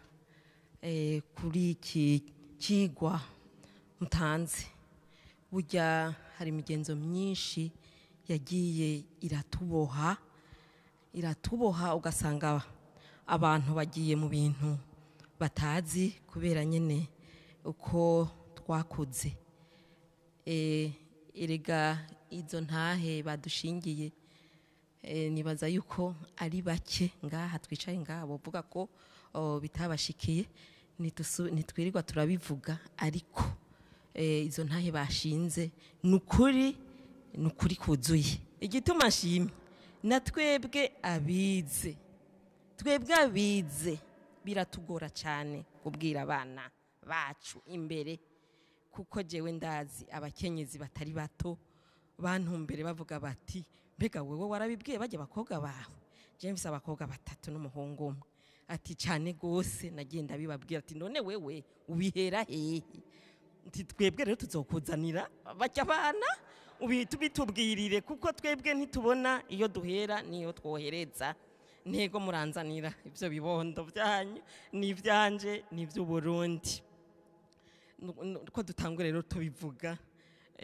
kuri iki kigwa mutanze. Burya hari imigenzo myinshi yagiye iratuboha ugasanga abantu bagiye mu bintu batazi kubera nyene uko twakuze. Erega izo ntahe badushingiye nibaza yuko ari bake ngaha twicaye ngaha bovuga ko bitabashikiye, nitwirirwa turabivuga, ariko izo ntahe bashinze nukuri kuzuye. Igituma nshimye na twebwe abize biratugora cyane kubwira abana bacu imbere, kuko jewe ndazi abakenyezi batari bato bantumbere bavuga bati mbega wewe warabibwiye bajya abakobwa bawe? Je mfise abakobwa 3 n'umuhungu umwe. Ati cyane gose nagenda bibabwira ati none wewe ubihera hehe? Nti twebwe rero tuzokuzanira bajya abana ubitubwirire, kuko twebwe ntitubona iyo duhera niyo twohereza. Ntego muranzanira ivyo bibondo byanyu n'ivyanje n'ivy'Uburundi. Ko dutangwe rero tubivuga,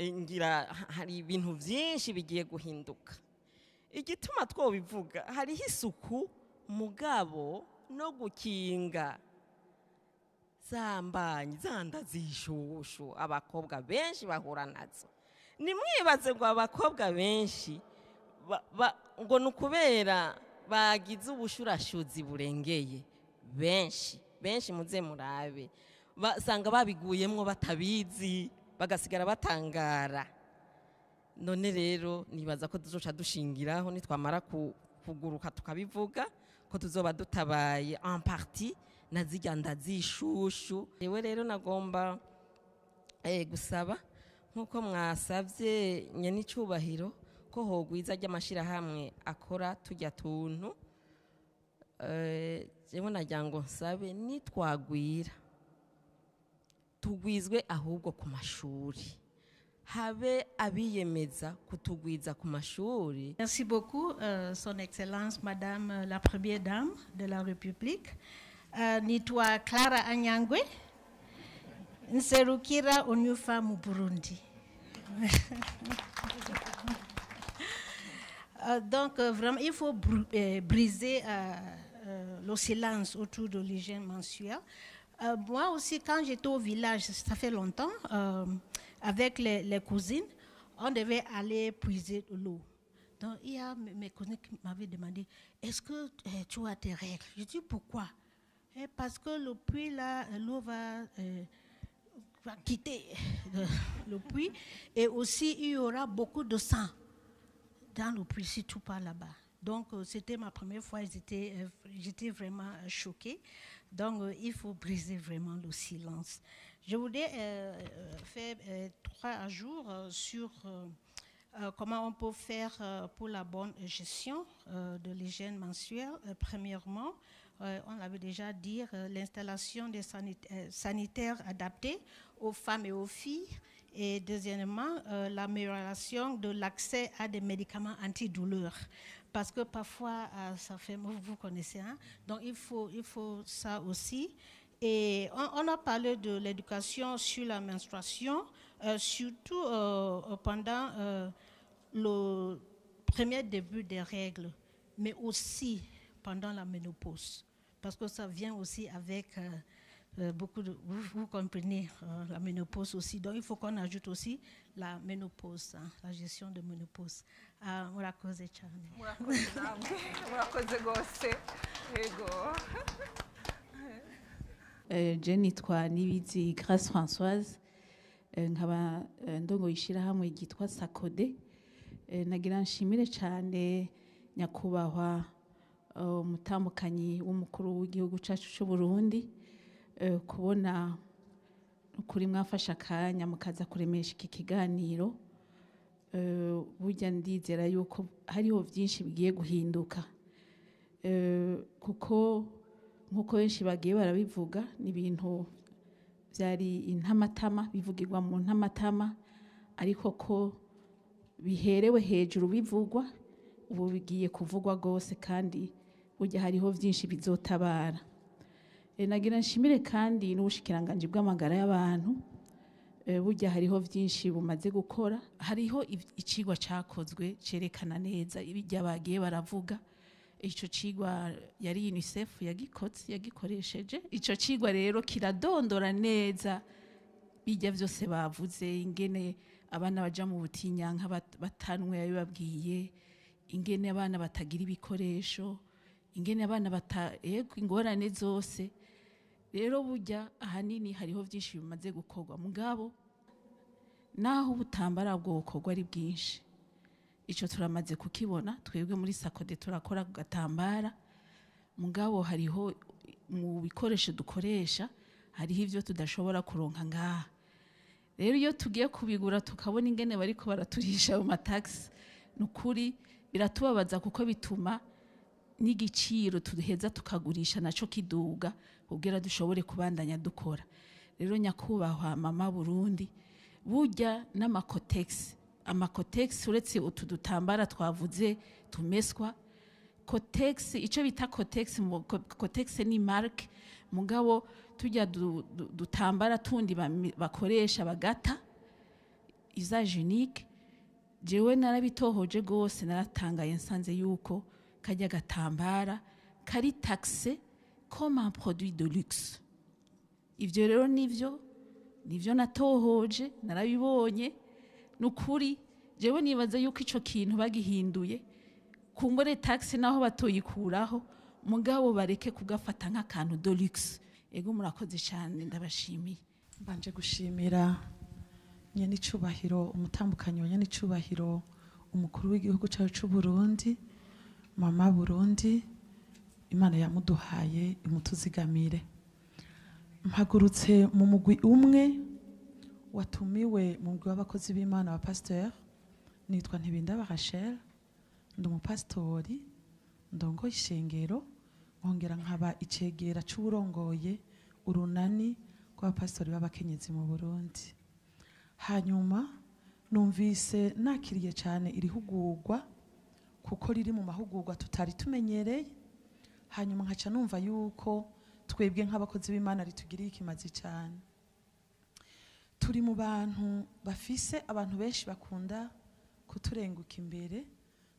ngira hari ibintu byinshi bigiye guhinduka. igituma twobivuga hariho isuku mugabo no gukinga zambanyi zanda zishushu abakobwa benshi bahura nazo. Nimwibaze ngo abakobwa benshi ngo nukubera bagize ubushurashuzi burengeye benshi muze murabe basanga babiguyemwo batabizi bagasigara batangara. None rero nibaza ko tuzoca dushingiraho nitwamara kuguruka tukabivuga ko tuzoba dutabaye en partie na zirya ndazishushu. Yewe rero nagomba gusaba nkuko mwasavye nyene icubahiro ko hogwiza ry'amashirahamwe akora tujya tuntu. Jewe nagira ngo nsabe nitwagwira tugwizwe ahubwo ku mashuri, habe abiyemeza kutugwiza ku mashuri. Merci beaucoup, Son Excellence Madame la Première Dame de la République. Nitwa Clara Anyangwe, nserukira Onyufa mu Burundi. Donc vraiment, il faut briser le silence autour de l'hygiène menstruelle. Moi aussi, quand j'étais au village, ça fait longtemps, avec les cousines, on devait aller puiser de l'eau. Donc il y a mes cousines qui m'avaient demandé, est-ce que tu as tes règles? Je dis, pourquoi? Parce que le puits là, l'eau va quitter le puits, et aussi il y aura beaucoup de sang dans le puits si tu pars là-bas. Donc c'était ma première fois, j'étais vraiment choquée. Donc il faut briser vraiment le silence. Je voudrais faire 3 jours sur comment on peut faire pour la bonne gestion de l'hygiène menstruelle. Premièrement, on l'avait déjà dit, l'installation des sanitaires adaptés aux femmes et aux filles. Et deuxièmement, l'amélioration de l'accès à des médicaments antidouleurs. Parce que parfois, ça fait, vous connaissez, hein? Donc il faut ça aussi. Et on a parlé de l'éducation sur la menstruation, surtout pendant le premier début des règles, mais aussi pendant la ménopause. Parce que ça vient aussi avec beaucoup de... Vous comprenez, la ménopause aussi. Donc il faut qu'on ajoute aussi la ménopause, hein, la gestion de ménopause. Murakoze cyane. Murakoze gose. Yego. Je nitwa Nibizi Grace Françoise, nkaba ndongo ishirahamwe ryitwa Sakode. Nagira nshimire cyane nyakubahwa umutambukanyi w'umukuru w'igihugu cyacu cy'u Burundi kubona ukuri mwafasha akanya mukaza kuremesha iki kiganiro. Burya ndizera yuko hariho byinshi bigiye guhinduka, kuko nkuko benshi bagiye barabivuga ni ibintu byari intamatama, bivugirwa mu ntamatama, ariko ko biherewe hejuru bivugwa ubu bigiye kuvugwa rwose, kandi burya hariho byinshi bizotabara. Nagira nshimire kandi n'ubushikiranganje bw'amagara y'abantu, burya hariho byinshi bumaze gukora. Hariho icigwa cyakozwe cerekana neza ibijya bagiye baravuga. Ico cigwa yari UNICEF yagikoresheje. Ico cigwa rero kiradondora neza bijya byose bavuze, ingene abana baja mu butinyanka batanwe yabibabwiye, ingene abana batagira ibikoresho, ingene abana ingorane zose. Rero burya ahanini hariho byinshi bimaze gukorwa, mugabo naho ubutambara bwokorwa ari bwinshi, ico turamaze kukibona. Twebwe muri Sakode turakora gatambara, mugabo hariho mu bikoresho dukoresha hariho ivyo tudashobora kuronka ngaha. Rero iyo tugiye kubigura tukabona ingene bariko baraturisha mu mataxi, nukuri biratubabaza, kuko bituma n'igiciro tuheza tukagurisha naco kiduga kugira dushobore kubandanya dukora. Rero nyakubahwa Mama Burundi, burya amakotex uretse utu dutambara twavuze tumeswa, kotex, ico bita kotex ni marque, mugabo tujya dutambara tundi bakoresha bagata usage unique, jewe narabitohoje gose naratangaye nsanze yuko kajya gatambara kari taxe comme un produit de luxe. Ivyo rero nivyo natohoje narabibonye nukuri jewe nibaza yuko ico kintu bagihinduye kumbure taxe naho batoyikuraho mugabo bareke kugafata nk'akantu de luxe. Ego murakoze cyane ndabashimiye. Mbanje gushimira nyenicubahiro umutambukanyi wa nyenicubahiro umukuru w'igihugu cyacu cy'u Burundi, Mama Burundi, Imana yamuduhaye imutuzigamire. Mpagurutse mu mugwi umwe watumiwe mu mugwi w'abakozi b'Imana wa pasteur, nitwa Ntibindaba Rachel, ndi umupastori ndongo ishengero, nkongera nkaba icegera c'uburongoye urunani rw'abapastori b'abakenyezi mu Burundi. Hanyuma numvise nakiriye cyane irihugurwa kuko riri mu mahugurwa tutari tumenyereye. Hanyuma nkaca numva yuko twebwe nk'abakozi b'Imana ritugiriye ikimazi cyane. Turi mu bantu bafise abantu benshi bakunda kuturenguka imbere,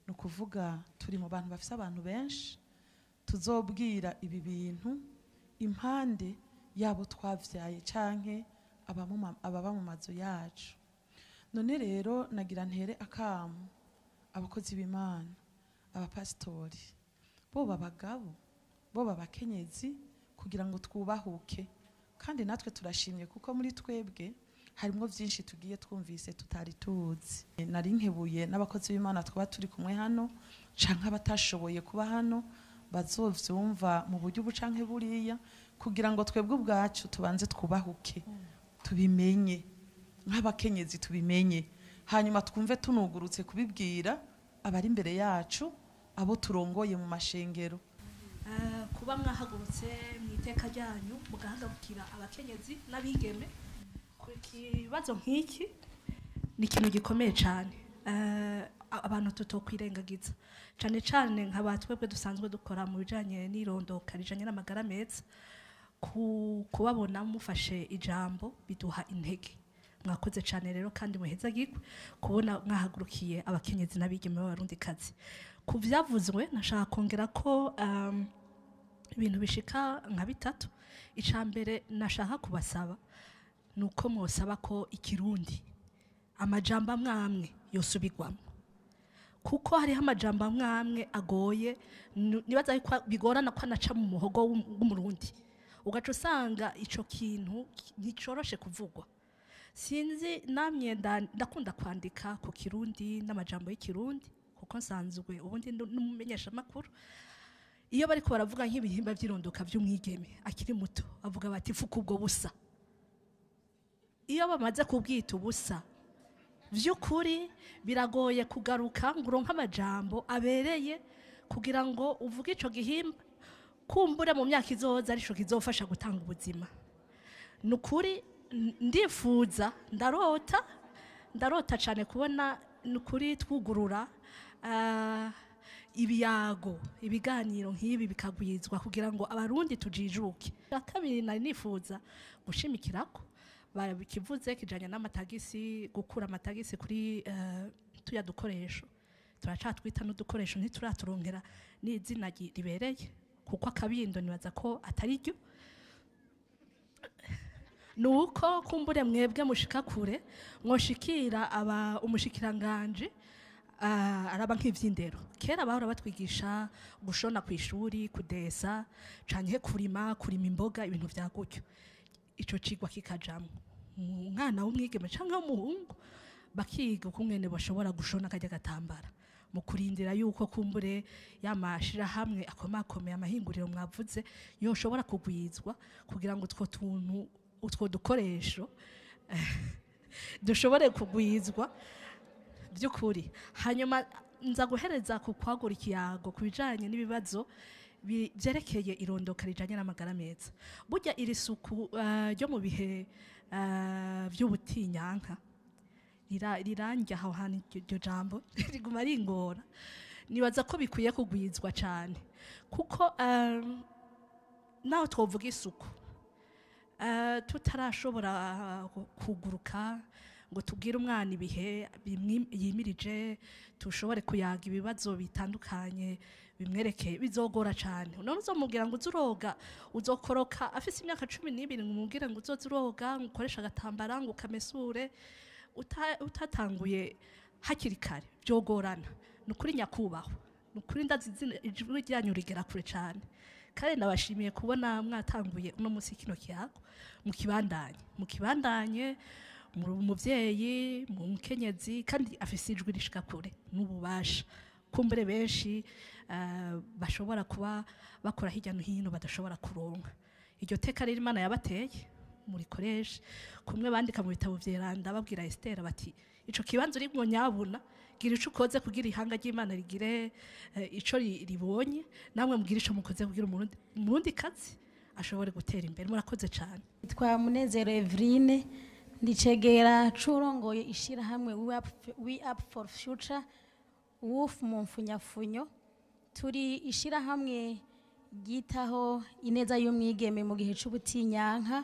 no kuvuga turi mu bantu bafise abantu benshi tuzobwira ibi bintu impande yabo twavyaye canke ababa mu mazu yacu. None rero nagira ntere akamu abakozi b'Imana, abapastori, bo babagabo, bo babakenyezi, kugira ngo twubahuke. Kandi natwe turashimye kuko muri twebwe harimo byinshi tugiye twumvise tutari tuzi. Nari nkebuye n'abakozi b'Imana twaba turi kumwe hano canke abatashoboye kuba hano bazovyumva mu buryo bucanke buriya, kugira ngo twebwe ubwacu tubanze twubahuke, tubimenye nk'abakenyezi, tubimenye, hanyuma twumve tunugurutse kubibwira abari imbere yacu, abo turongoye mu mashengero. Kuba mwahagurutse mu iteka ryanyu mugahagurukira abakenyezi n'abigeme ku kibazo nk'iki ni ikintu gikomeye cyane, abantu tutokwirengagiza, cyane cyane nk'abatwebwe dusanzwe dukora mu bijanye n'irondoka rijanye n'amagara meza. Kubabona mufashe ijambo biduha intege. Mwakoze cyane rero kandi muheza gikwe kubona mwahagurukiye abakenyezi n'abigeme b'abarundikazi. Ku vyavuzwe nashaka kongera ko ibintu bishika nka bitatu. Icambere nashaka kubasaba nuko mwosaba ko ikirundi amajambo amwe yosubirwamo, kuko hariho amajambo amwe agoye, nibaza yuko bigorana ko anaca mu muhogo w'umurundi, ugaca usanga ico kintu nticoroshe kuvugwa. Sinzi namye ndakunda kwandika ku kirundi n'amajambo y'ikirundi kuko nsanzwe ubundi n'umumenyesha makuru. Iyo bariko baravuga nk'ibihimba by'irondoka by'umwigeme akiri muto avuga bati fuka ubwo busa. Iyo bamaze kubwita ubusa vy'ukuri biragoye kugaruka ngo uronke amajambo abereye kugira ngo uvuge ico gihimba kumbura mu myaka izoza arico kizofasha gutanga ubuzima. Nukuri ndifuza ndarota cyane kubona nukuri twugurura ibiganiro nk'ibi bikagwizwa kugira ngo abarundi tujijuke. Kabiri nari nifuza gushimikirako barabikivuze kijanye n'amatagisi, gukura amatagisi kuri tuya dukoresho, turacatwita n'udukoresho ntituraturongera n'izina ribereye, kuko akabindo nibaza ko atari ryo. Nuko kumbure mwebwe mushika kure mwoshikira umushikiranganje araba nk'ivyindero. Kera bahora batwigisha gushona ku ishuri, kudesa canke kurima imboga, ibintu vya gutyo. Ico cigwa kikajamwe umwana w'umwigeme canke w'umuhungu bakiga ukungene bashobora gushona kajya gatambara, mu kurindira yuko kumbure yamashira hamwe akomakomeye amahinguriro mwavuze yoshobora kugwizwa kugira ngo utwo dukoresho dushobore kugwizwa by'ukuri. Hanyuma nza guhereza ku kwagura ikiyago ku bijanye n'ibibazo byerekeye irondoka rijanye n'amagara meza. Burya iri suku ryo mu bihe by'ubutinyanka rirangira aho hantu iryo jambo riguma ringora. Nibaza ko bikwiye kugwizwa cyane kuko naho twovuga isuku tutarashobora kuguruka ngo tubwire umwana ibihe yimirije tushobore kuyaga ibibazo bitandukanye bimwerekeye bizogora cyane none uzomubwira ngo uzuroga uzokoroka afise imyaka 12 ngo umubwire ngo uzozuroga ukoresha agatambara ngo ukamesure utatanguye hakiri kare byogorana nukuri nyakubahwa nukuri ndazi ijuru ryanyu rigera kure cyane kandi ndabashimiye kubona mwatanguye uno munsi kino kiyago mukibandanye umuvyeyi mu mukenyezi kandi afise ijwi rishika kure n'ububasha kumbere benshi bashobora kuba bakora hirya no hino badashobora kuronka iryo teka rero Imana yabateye muri college kumwe bandika mu bitabo vyeranda babwira Esther bati ico kibanzo rimwo nyabuna gira ico ukoze kugira ihanga ry'Imana rigire ico ribonye namwe mugira ico mukoze kugira umurundi kazi ashobore gutera imbere murakoze cyane twa Munezero Evrine ndicegera curongoye ishira hamwe we up for future wuf mu mfunyafunyo turi ishira hamwe gitaho ineza y'umwigeme mu gihe c'ubutinyanka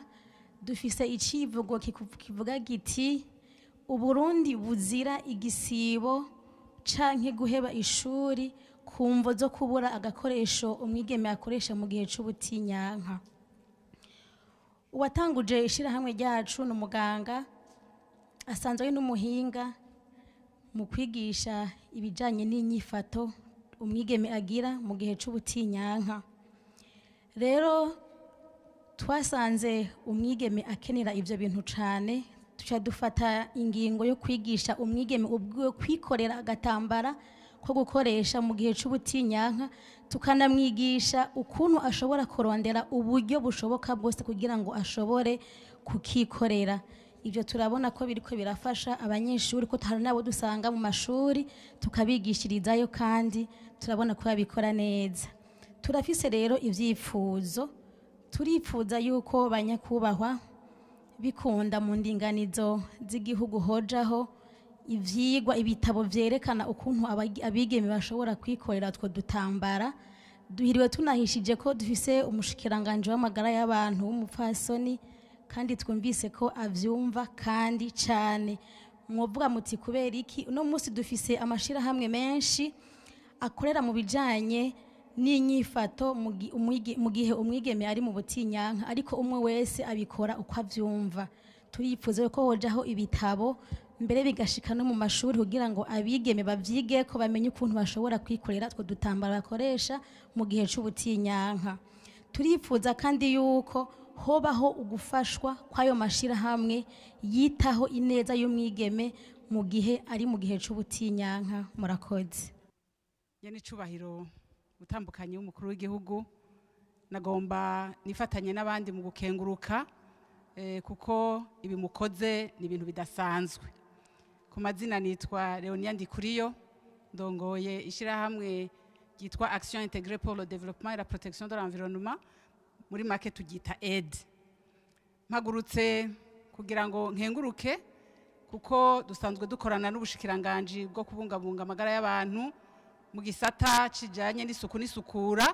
dufise icivugo kivuga giti Uburundi buzira igisibo canke guheba ishuri kumvo zo kubura agakoresho umwigeme akoresha mu gihe c'ubutinyanka uwatanguje ishira hamwe ryacu n'umuganga asanzwe n'umuhinga mu kwigisha ibijanye n'inyifato umwigeme agira mu gihe c'ubutinyanka rero twasanze umwigeme akenera ivyo bintu cane tuca dufata ingingo yo kwigisha umwigeme ubwo kwikorera agatambara ko gukoresha mu gihe c'ubutinyanka tukanamwigisha ukuntu ashobora kurondera uburyo bushoboka bwose kugira ngo ashobore kukikorera ibyo turabona ko biriko birafasha abanyeshuri ko hari nabo dusanga mu mashuri tukabigishirizayo kandi turabona ko babikora neza turafise rero ivyifuzo turipfuza yuko banyakubahwa bikunda mu ndinganizo z'igihugu hojaho ivyigwa ibitabo vyerekana ukuntu abigeme bashobora kwikorera two dutambara duhiriwe tunahishije ko dufise umushikiranganje w'amagara y'abantu w'umupfasoni kandi twumvise ko avyumva kandi cyane mwovuga muti kubera iki no musi dufise amashira hamwe menshi akorera mu bijanye n'inyifato mu gihe umwigeme ari mu butinyanka ariko umwe wese abikora uko avyumva turipfuza ko hojaho ibitabo mbere bigashika no mu mashuri kugira ngo abigeme bavyige ko bamenye ukuntu bashobora kwikorera two dutambara bakoresha mu gihe c'ubutinyanka turipfuza kandi yuko hobaho ugufashwa kwayo mashira hamwe yitaho ineza y'umwigeme mu gihe ari mu gihe c'ubutinyanka murakoze yene cubahiro utambukanye w'umukuru w'igihugu nagomba nifatanye n'abandi mu gukenguruka kuko ibi mukoze ni ibintu bidasanzwe ku mazina nitwa Leonia Ndikuriyo ndongoye ishirahamwe ryitwa Action Intégrée pour le Développement et la Protection de l'Environnement muri make tugita aid mpagurutse kugira ngo nkenguruke kuko dusanzwe dukorana n'ubushikiranganje bwo kubungabunga amagara y'abantu mu gisata kijanye n'isuku n'isukura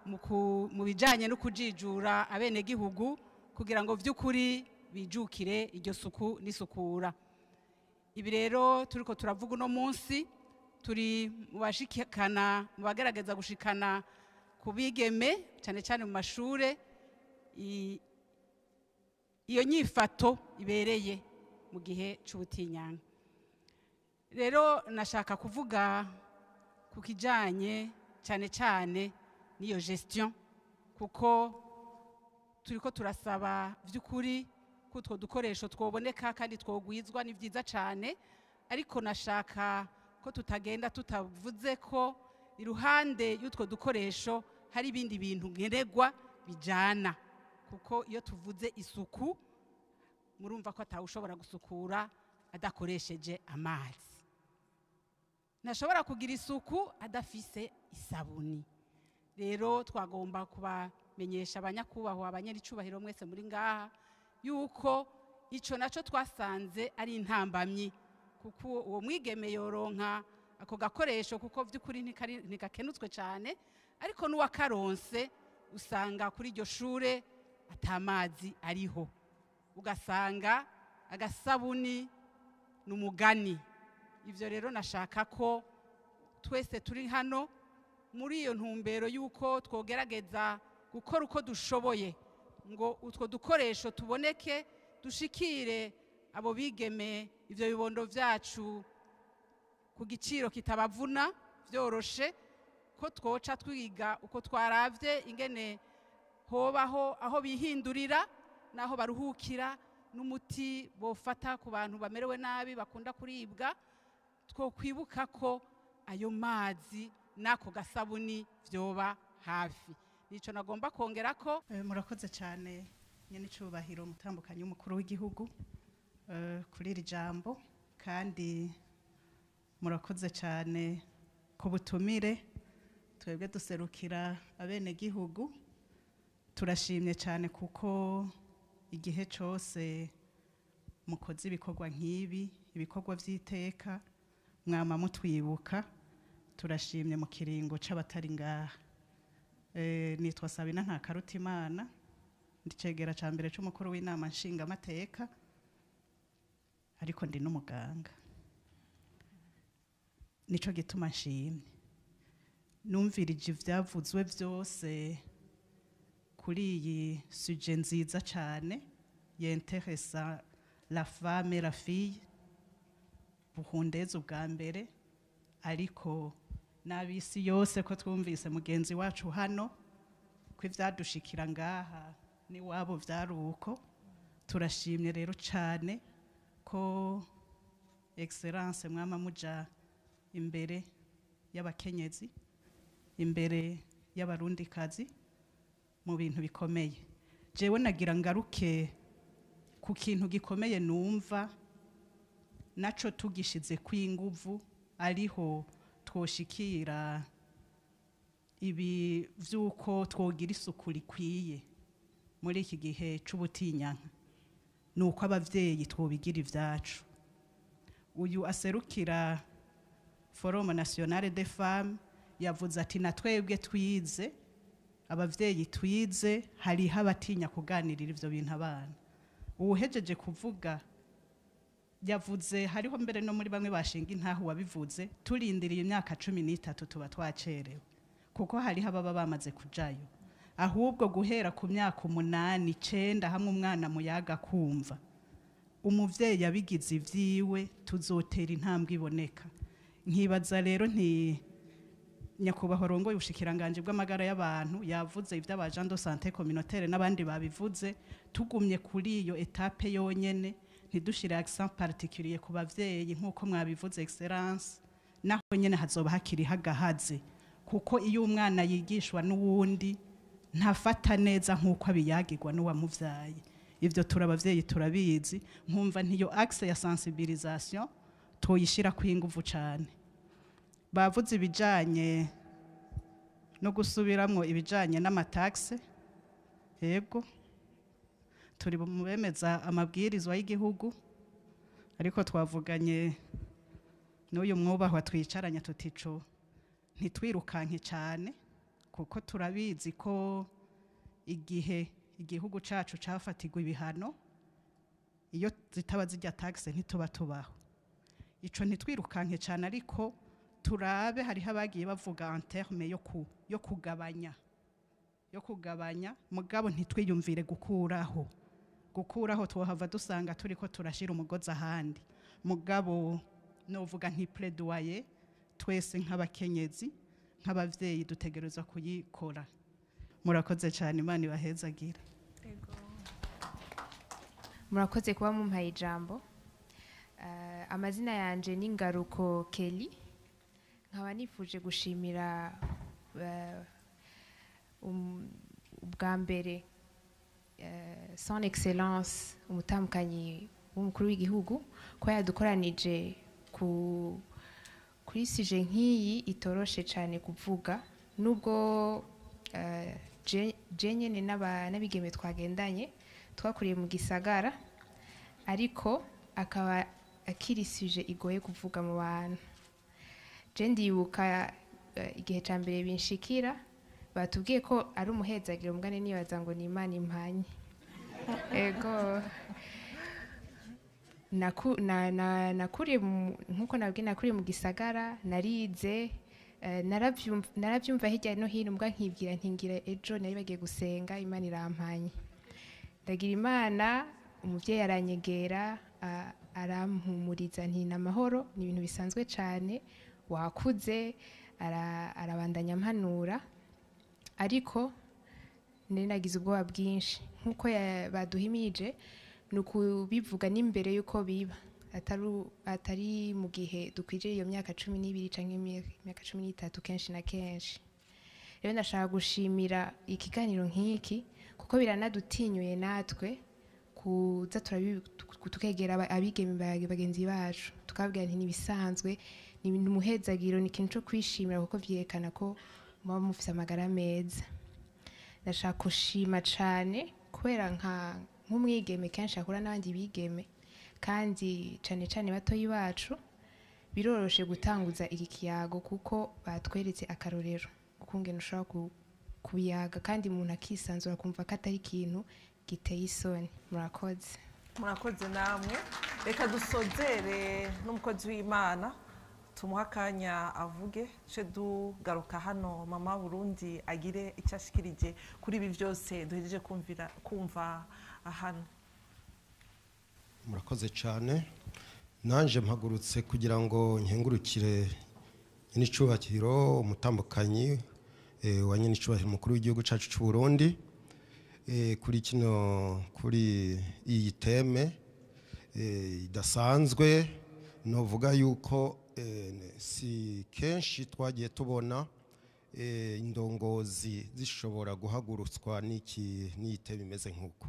mu bijanye no kujijura abene gihugu kugira ngo vy'ukuri bijukire iryo suku n'isukura ibi rero turiko turavuga uno munsi turi mu bashikana mu bagerageza gushikana kubigeme cyane cyane mu mashure iyo nyifato ibereye mu gihe c'ubutinyanka rero nashaka kuvuga ku kijanye cyane cyane n'iyo gestion kuko turiko turasaba vy'ukuri ko utwo dukoresho twoboneka kandi twogwizwa ni vyiza cyane ariko nashaka ko tutagenda tutavuze ko iruhande y'utwo dukoresho hari ibindi bintu nkenerwa bijana kuko iyo tuvuze isuku murumva ko atawushobora gusukura adakoresheje amazi ntashobora kugira isuku adafise isabuni rero twagomba kubamenyesha abanyakubahwa abanyaricubahiro mwese muri ngaha yuko ico naco twasanze ari intambamyi kuko uwo mwigeme yoronka ako gakoresho kuko vy'ukuri ntikakenutswe cyane ariko n'uwakaronse usanga kuri iryo shure atamazi ariho ugasanga agasabuni ni umugani. Ivyo rero nashaka ko twese turi hano muri iyo ntumbero y'uko twogerageza gukora uko dushoboye ngo utwo dukoresho tuboneke, dushikire abo bigeme ivyo bibondo vyacu ku giciro kitabavuna vyoroshe, ko twoca twiga uko twaravye ingene hobaho aho bihindurira naho baruhukira, n'umuti bofata ku bantu bamerewe nabi bakunda kuribwa. Twokwibuka ko ayo mazi n'ako gasabuni vyoba hafi. Nico nagomba kongera ko. Murakoze cyane nyene icubahiro mutambukanye w'umukuru w'igihugu kuri iri jambo, kandi murakoze cyane ku butumire. Twebwe duserukira abenegihugu, turashimye cyane kuko igihe cyose mukoze ibikorwa nk'ibi, ibikorwa vy'iteka, mwama mutwibuka. Turashimye mu kiringo c'abatari ngaha. Nitwa Sabina Ntakarutimana, ndicegera ca mbere c'umukuru w'inama nshingamateka, ariko ndi n'umuganga. Nico gituma nshimye, numvirije ivyavuzwe vyose kuri iyi suje nziza cane yenteresa la femme la fille, buhundeze ubwa mbere, ariko n'abisi yose ko twumvise mugenzi wacu hano ko ivyadushikira ngaha ni wabo vyaruko. Turashimye rero cane ko excellence mwama muja imbere y'abakenyezi, imbere y'abarundikazi mu bintu bikomeye. Jewe nagira ngaruke ku kintu gikomeye numva naco tugishize kw'inguvu, ariho twoshikira ibi vyuko twogira isuku rikwiye muri iki gihe c'ubutinyanka, nuko abavyeyi twobigira ivyacu. Uyu aserukira Forum National des Femmes yavuze ati na twebwe twize, abavyeyi twize, hariho abatinya kuganirira ivyo bintu abana. Uwuhejeje kuvuga yavuze hariho mbere no muri bamwe bashinga intaho wabivuze, turindiriye imyaka 13 tuba twacerewe, kuko hariho ababa bamaze kujayo. Ahubwo guhera ku myaka 8 9 hamwe umwana muyaga kumva, umuvyeyi yabigize ivyiwe, tuzotera intambwe iboneka. Nkibaza rero nti nyakubahwa rongoye ubushikiranganje bw'amagara y'abantu yavuze ivy'abagent de santé communautaire n'abandi babivuze, tugumye kuri iyo etape yonyene, ntidushire accent particulier ku bavyeyi nk'uko mwabivuze excellence, naho nyene hazoba hakiri hagahaze, kuko iyo umwana yigishwa n'uwundi ntafata neza nk'uko abiyagirwa n'uwamuvyaye. Ivyo turabavyeyi turabizi, nkumva ntiyo axe ya sensibilisation toyishira kw'inguvu cane. Bavuze ibijanye no gusubiramwo ibijanye n'amataxe, yego turi mu bemeza amabwirizwa y'igihugu, ariko twavuganye n'uyu mwubahwa twicaranye tutico ntitwirukanke cyane, kuko turabizi ko igihe igihugu cacu cafatirwa ibihano, iyo zitaba zijya taxe ntituba tubaho. Ico ntitwirukanke cyane, ariko turabe hariho abagiye bavuga en terme yo kugabanya, mugabo ntitwiyumvire gukuraho twohava dusanga turiko turashira umugozi ahandi. Mugabo novuga nti plaidoyer, twese nk'abakenyezi nk'abavyeyi dutegerezwa kuyikora. Murakoze cyane, Imana ibahezagira. Murakoze kuba mumpaye ijambo. Amazina yanje ni Ngaruko Kelly, nkaba nifuje gushimira ubwa mbere son excellence umutambukanyi w'umukuru w'igihugu ko yadukoranije kuri sije nk'iyi itoroshe cyane kuvuga, nubwo je nyene n'abigeme twagendanye twakuriye mu gisagara, ariko akaba akiri sije igoye kuvuga mu bantu. Je ndibuka igihe ca mbere binshikira batubwiye ko ari umuhezagiro, mugane nibaza ngo ni Imana impanye. Ego nakuriye nk'uko nabwiye nakuriye mu gisagara narize narabyumva hirya no hino mbwa nkibwira ntingira ejo nari bagiye gusenga imana irampanye ndagira imana umubyeyi aranyegera arampumuriza nti n'amahoro ni ibintu bisanzwe cyane wakuze arabandanya ampanura ariko nari nagize ubwoba bwinshi nk'uko baduhimije ni ukubivuga n'imbere y'uko biba atari mu gihe dukwiriye iyo myaka 12 cyangwa imyaka 13 kenshi na kenshi rero ndashaka gushimira ikiganiro nk'iki kuko biranadutinyuye natwe kuza tukegera abigeme bagenzi bacu tukabwira nti nibisanzwe ni ibintu muhezagiro ni ikintu cyo kwishimira kuko vyerekana ko muba mufite amagara meza ndashaka gushima cyane kubera nk'umwigeme kenshi akura n'abandi bigeme kandi cyane cyane batoyi bacu biroroshe gutanguza iki kiyago kuko batweretse akarorero ukungene ushobora kubiyaga kandi umuntu akisanzura kumva ko atari ikintu giteye isoni murakoze namwe reka dusozere n'umukozi w'Imana tumuha akanya avuge ce dugaruka hano Mama Burundi agire icyo ashikirije kuri ibi byose duhejeje kumva hano. Murakoze cyane nanje mpagurutse kugira ngo nkengurukire n'icubahiro umutambukanyi wa nyenicubahiro mukuru w'igihugu cyacu cy'u Burundi kuri iyi teme idasanzwe novuga yuko si kenshi twagiye tubona indongozi zishobora guhagurutswa n'iyi teme imeze nk'uko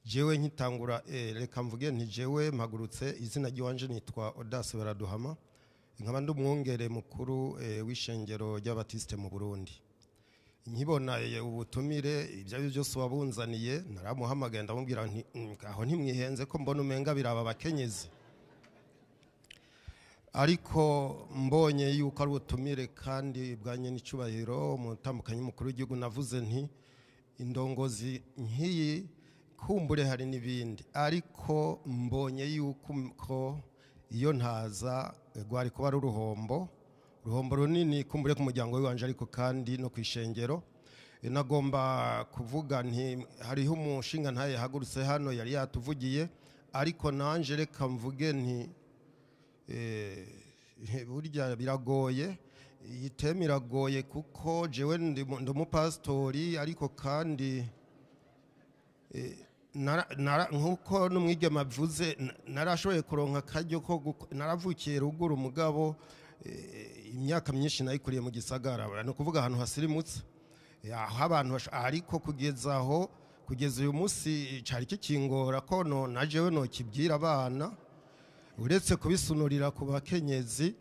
jewe nkitangura reka mvuge nti jewe mpagurutse izina ry'iwanje nitwa Audace Baraduhama nkaba ndi umwungere mukuru w'ishengero ry'abatiste mu Burundi nkibona ubutumire ibyo byose wabunzaniye naramuhamagaye ndamubwira nti aho ntimwihenze ko mbona umenga biraba abakenyezi ariko mbonye yuko ari ubutumire kandi bwanye n'icubahiro umutambukanyi mukuru w'igihugu navuze nti indongozi nk'iyi kumbure hari n'ibindi ariko mbonye yuko iyo ntaza rwari kuba ari uruhombo runini kumbure ku muryango w'iwanje ariko kandi no kwishengero nagomba kuvuga nti hariho umushinga ntaye hagurutse hano yari yatuvugiye ariko nanje reka mvuge nti burya biragoye iyi teme iragoye kuko jewe ndi umupasitori ariko kandi nkuko n'umwigeme avuze narashoboye kuronka akaryo ko naravukiye ruguru umugabo imyaka myinshi nayikuriye mu gisagara no kuvuga ahantu hasirimutse aho abantu ariko kugeza uyu munsi cari kikingora ko najewe no kibwira abana uretse kubisunurira ku bakenyezi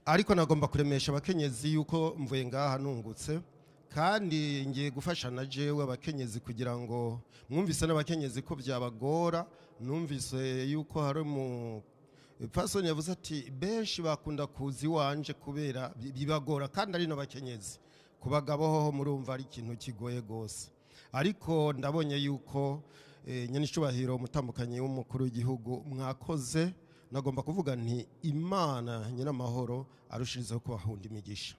ariko nagomba kuremesha abakenyezi yuko mvuye ngaha nungutse kandi ngiye gufasha na jewe abakenyezi kugira ngo mwumvise n'abakenyezi ko byabagora numvise yuko hari mu pasoni yavuze ati benshi bakunda kuzi wanje kubera bibagora kandi ari n'abakenyezi ku bagabo ho murumva ari ikintu kigoye gose ariko ndabonye yuko nyenicubahiro umutambukanyi w'umukuru w'igihugu mwakoze nagomba kuvuga nti Imana nyiramahoro arushirizaho kubahunda imigisha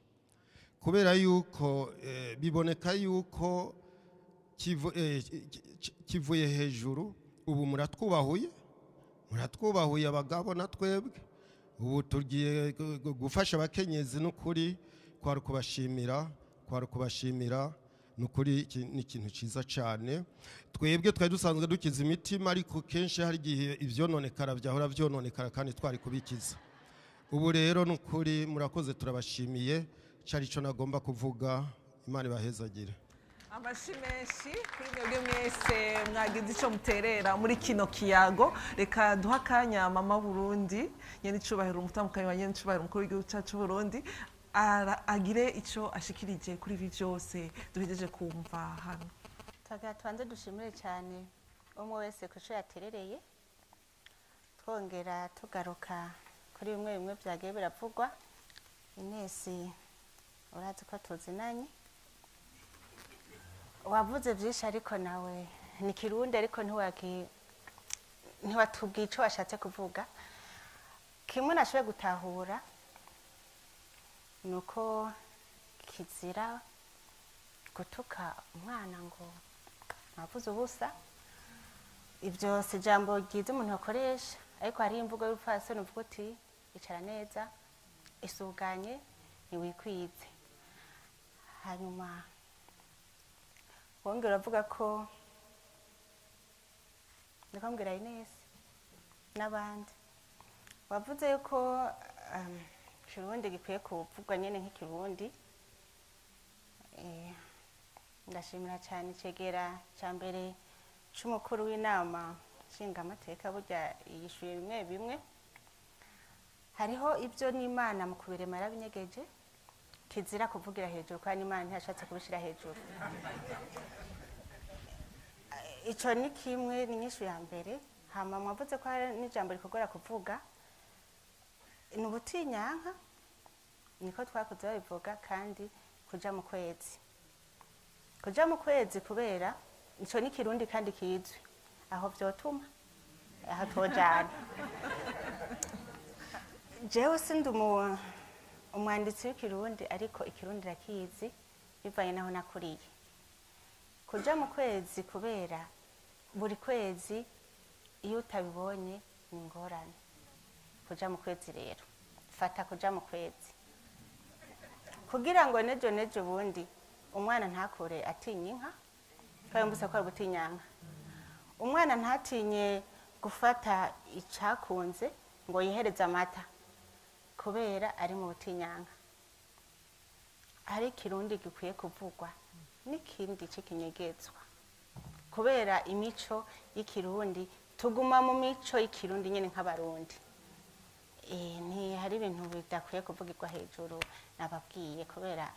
kubera yuko biboneka yuko kivuye hejuru ubu muratwubahuye abagabo na twebwe ubu tugiye gufasha abakenyezi n'ukuri kwari kubashimira n'ukuri ni ikintu cyiza cyane twebwe twari dusanzwe dukiza imitima ariko kenshi hari igihe ivyononekara byahora vyononekara kandi twari kubikiza ubu rero n'ukuri murakoze turabashimiye cari cyo nagomba kuvuga Imana ibahezagire amashi menshi kuri mwebwe mwese mwagize icyo muterera muri kino kiyago reka duha akanya Mama Burundi nyenicubahiro umutambukanyi wa nyenicubahiro umukuru w'igihugu cyacu Burundi agire icyo ashikirije kuri ibi byose duhejeje kumva hano tubanze dushimire cyane umwe wese ku cyo yaterereye twongera tugaruka kuri bimwe byagiye biravugwa Inesi urazi ko tuzinanye wavuze byinshi ariko nawe ni Kirundi ariko ntiwatubwiye icyo washatse kuvuga. Kimwe nashoboye gutahura ni uko kizira gutuka umwana ngo mwavuze ubusa. Ibyo si ijambo ryiza umuntu akoresha, ariko hariho imvugo y'urupfasoni uvuga uti icara neza, isuganye, ntiwikwize. Hanyuma wongera uravuga ko ndikambwira Ines n'abandi wavuze yuko Kirundi gikwiye kuvugwa nyene nk'ikirundi. Ndashimira cyane icegera cya mbere c'umukuru w'inama nshingamateka, burya yishuye bimwe bimwe. Hariho ibyo n'Imana mu kubirema yarabinyegeje, kizira kuvugira hejuru kandi Imana ntiyashatse kubishira hejuru. Ico ni kimwe, ni nyishu ya mbere. Hama mwavuze ko hari n'ijambo rikogora kuvuga, ni ubutinyanka, niko twakuze babivuga, kandi kuja mu kwezi. Kuja mu kwezi kubera ico ni kirundi kandi kizwi, aho vyotuma aho twojana. Jewe sindi umwanditsi w'ikirundi, ariko ikirundi rakizi bivanye naho nakuriye. Kuja mu kwezi kubera buri kwezi iyo utabibonye ni ingorane. Kuja mu kwezi rero, fata kuja mu kwezi kugira ngo nejo bundi umwana ntakure atinya inka, kandi mbuse ko ari gutinyanka. Umwana ntatinye gufata icakunze ngo yihereze amata kubera ari mu butinyanka. Hari kirundi gikwiye kuvugwa n'ikindi c'ikinyegezwa, kubera imico y'ikirundi tuguma mu mico y'ikirundi nyene nk'abarundi. Ni hari ibintu bidakwiye kuvugirwa hejuru nababwiye, kubera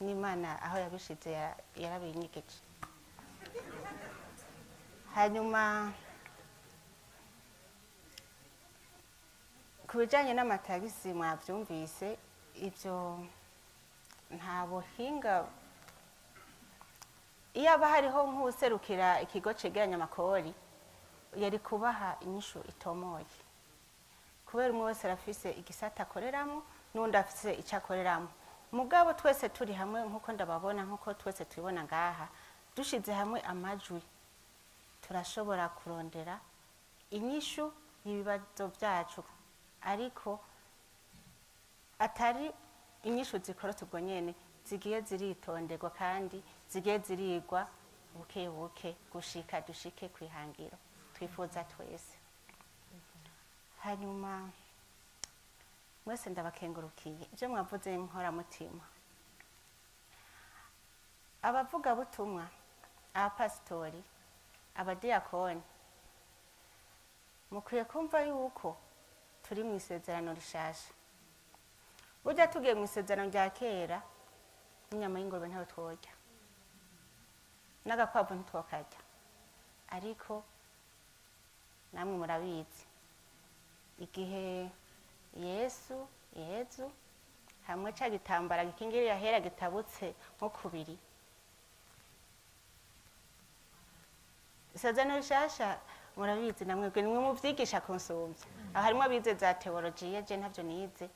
n'Imana aho yabishize yarabinyegeje. Hanyuma ku bijanye n'amatagisi mwavyumvise, ivyo nta buhinga. Iyo aba hariho nk'userukira ikigo cegeranya amakori, yari kubaha inyishu itomoye, kubera umwe wese arafise igisata akoreramo n'undi afise icyo akoreramo. Mugabo twese turi hamwe nk'uko ndababona, nk'uko twese tubibona ngaha, dushize hamwe amajwi turashobora kurondera inyishu y'ibibazo byacu, ariko atari inyishu zikorotse ubwo nyene, zigiye ziritonderwa kandi zigiye zirigwa buke buke gushika dushike kwihangiro twifuza twese. Hanyuma mwese ndabakengurukiye ibyo mwavuze inkoramutima. Abavuga butumwa, abapasitori, abadiyakoni, mukwiye kumva yuko turi mu isezerano rishasha. Burya tugiye mu isezerano rya kera, n'inyama y'ingurube ntayo tworya, n'agakwavu ntitwokarya, ariko namwe murabizi igihe Yesu hamwe ca gitambara gikingiriye ahera gitabutse nko kubiri. Isezerano rishasha murabizi namwebwe nimwe muvyigisha kunsumvya. Aho harimo abize za teologiya, je ntavyo nize,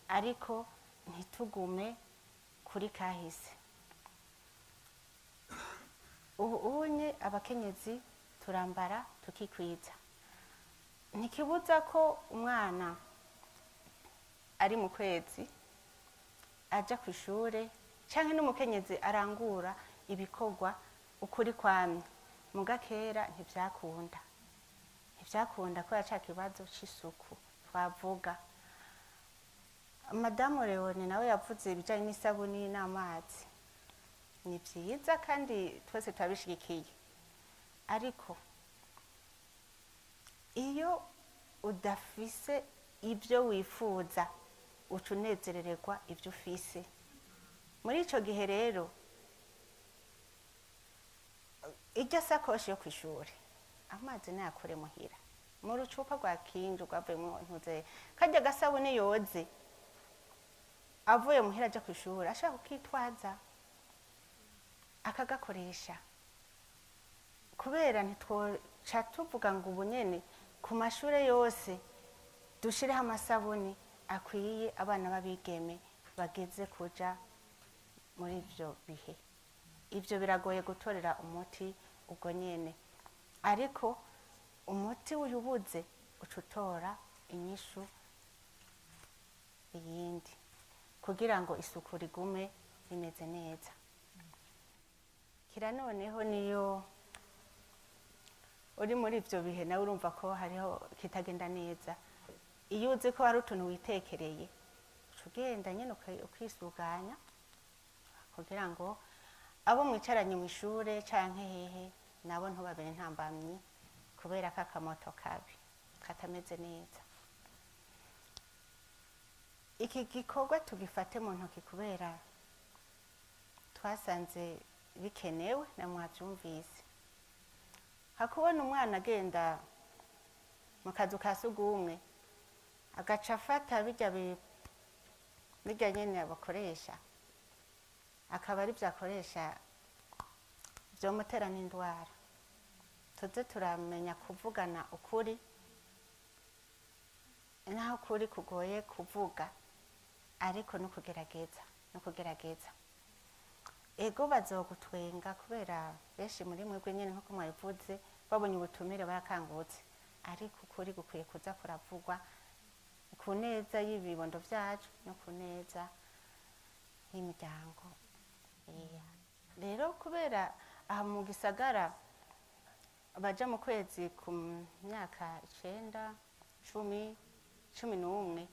ariko ntitugume kuri kahise. Ubunye abakenyezi turambara tukikwiza. Ntikibuza ko umwana ari mu kwezi aja ku ishure, canke n'umukenyezi arangura ibikorwa ukuri kwamye. Muga kera ntivyakunda ko yaca kibazo c'isuku twavuga. Madamu Leone nawe yavuze ibijanye n'isabuni n'amazi, ni vyiza kandi twese turabishigikiye, ariko iyo udafise ibyo wifuza uca unezerererwa ibyo ufise. Muri ico gihe rero irya sakoshi yo kw'ishure amazi nayakure muhira mu rucupa rwa kinju rwavuyemo ntuze karya gasabune yoze, avuye muhira aja kw'ishure ashaka kukitwaza akagakoresha kubera ntitwoca tuvuga ngo ubu nyene ku mashure yose dushireho amasabuni akwiye abana b'abigeme bageze kuja muri ivyo bihe. Ivyo biragoye gutorera umuti ubwo nyene, ariko umuti uyubuze uca utora inyishu iyindi kugira ngo isuku rigume rimeze neza. Kira noneho niyo uri muri ivyo bihe nawe urumva ko hariho kitagenda neza, iyo uzi ko hari utuntu witekereye uca ugenda nyene ukisuganya kugira ngo abo mwicaranye mu ishure canke hehe nabo ntubabere intambamyi kubera ko akamoto kabi katameze neza. Iki gikorwa tugifate mu ntoki kubera twasanze bikenewe na mwavyumvise. Hakubona umwana agenda mu kazu ka sugumwe agaca afata birya nyene bakoresha akaba ari vyakoresha vyomutera n'indwara. Tuze turamenya kuvugana ukuri naho ukuri kugoye kuvuga, ariko no kugerageza. Ego bazogutwenga kubera benshi muri mwebwe nyene nko mwabivuze babonye ubutumire barakangutse, ariko ukuri gukwiye kuza kuravugwa ku neza y'ibibondo vyacu no ku neza y'imiryango. Rero kubera aha mu gisagara baja mu kwezi ku myaka 9, 10, 11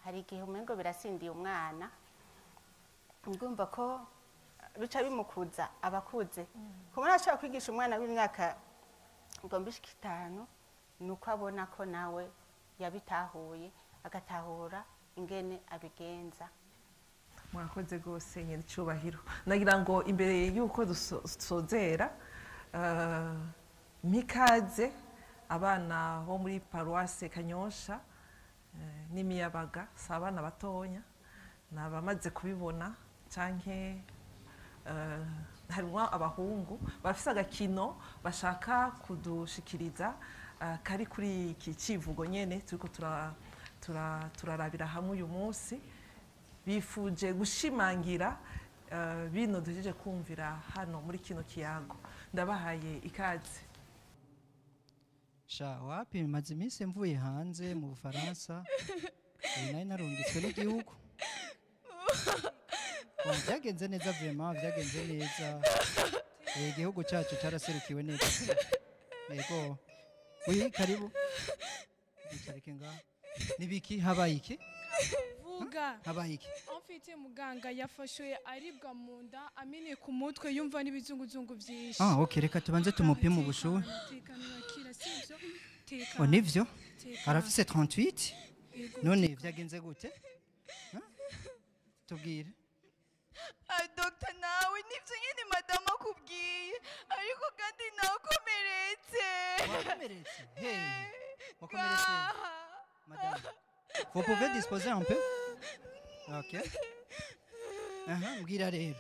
hari igihe umengo birasindiye umwana, ngumva ko bica bimukuza abakuze. Kumwana ashaka kwigisha umwana w'imyaka 5 nuko abona ko nawe yabitahuye agatahura ingene abigenza. Mwakoze gose nyene cyubahiro. Nagira ngo imbere yuko dusozera mikaze abana bo muri paroisse Kanyosha n'imiyabaga, sabana batonya nabamaze kubibona canke harimo abahungu bafise agakino bashaka kudushikiriza kari kuri iki civugo nyene turiko turarabira hamwe uyu munsi. Bifuje gushimangira bino duhejeje kumvira hano muri kino kiyago. Ndabahaye ikaze. Sha wapi maze iminsi mvuye hanze mu Bufaransa nari narungitswe n'igihugu. Byagenze neza vraiment, byagenze neza. Igihugu cyacu cyaraserukiwe neza. Yego. Oui, karibu. Bicarike ngaho. Nibiki habaye iki? Vuga. Habaye iki? Mfite muganga yafashwe aribwa mu nda amene ku mutwe yumva n'ibizunguzungu byinshi. Okay, reka tubanze tumupime ubushuhe. Nivyo? Arafise 38? None byagenze gute? Tubwire. Dr. nawe nivyo nyine madama akubwiye, ariko kandi nakomeretse. Wakomeretse? Hey. Wakomeretse? Madame. Vous pouvez disposer un peu? Ok. Mbwira rero.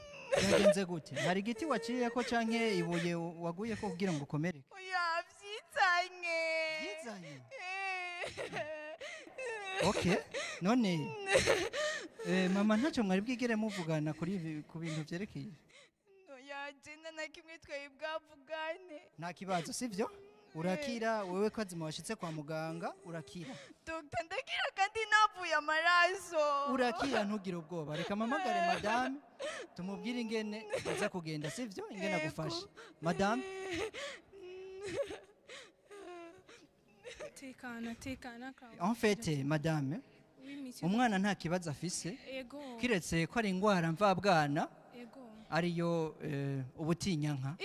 Byagenze gute? Hari igiti waciye ko canke ibuye waguye ko kugira ngo ukomereke? Oya, vyizanye. Vyizanye? Okay. None mama ntacyo mwari bwigere muvugana kuri ku bintu byerekeye? Oya, jena na kimwe twari bwavugane. Nta kibazo sivyo? Urakira wewe kwazima washitse kwa muganga urakira. Dr. Ndakira kandi navuye amaraso. Urakira ntugire ubwoba. Reka mamagare madame tumubwire ingene aza kugenda sivyo ingene agufasha. Madame tekana En fait madame umwana nta kibazo afise kiretse ko ari ingwara mvabwana ariyo ubutinyanka.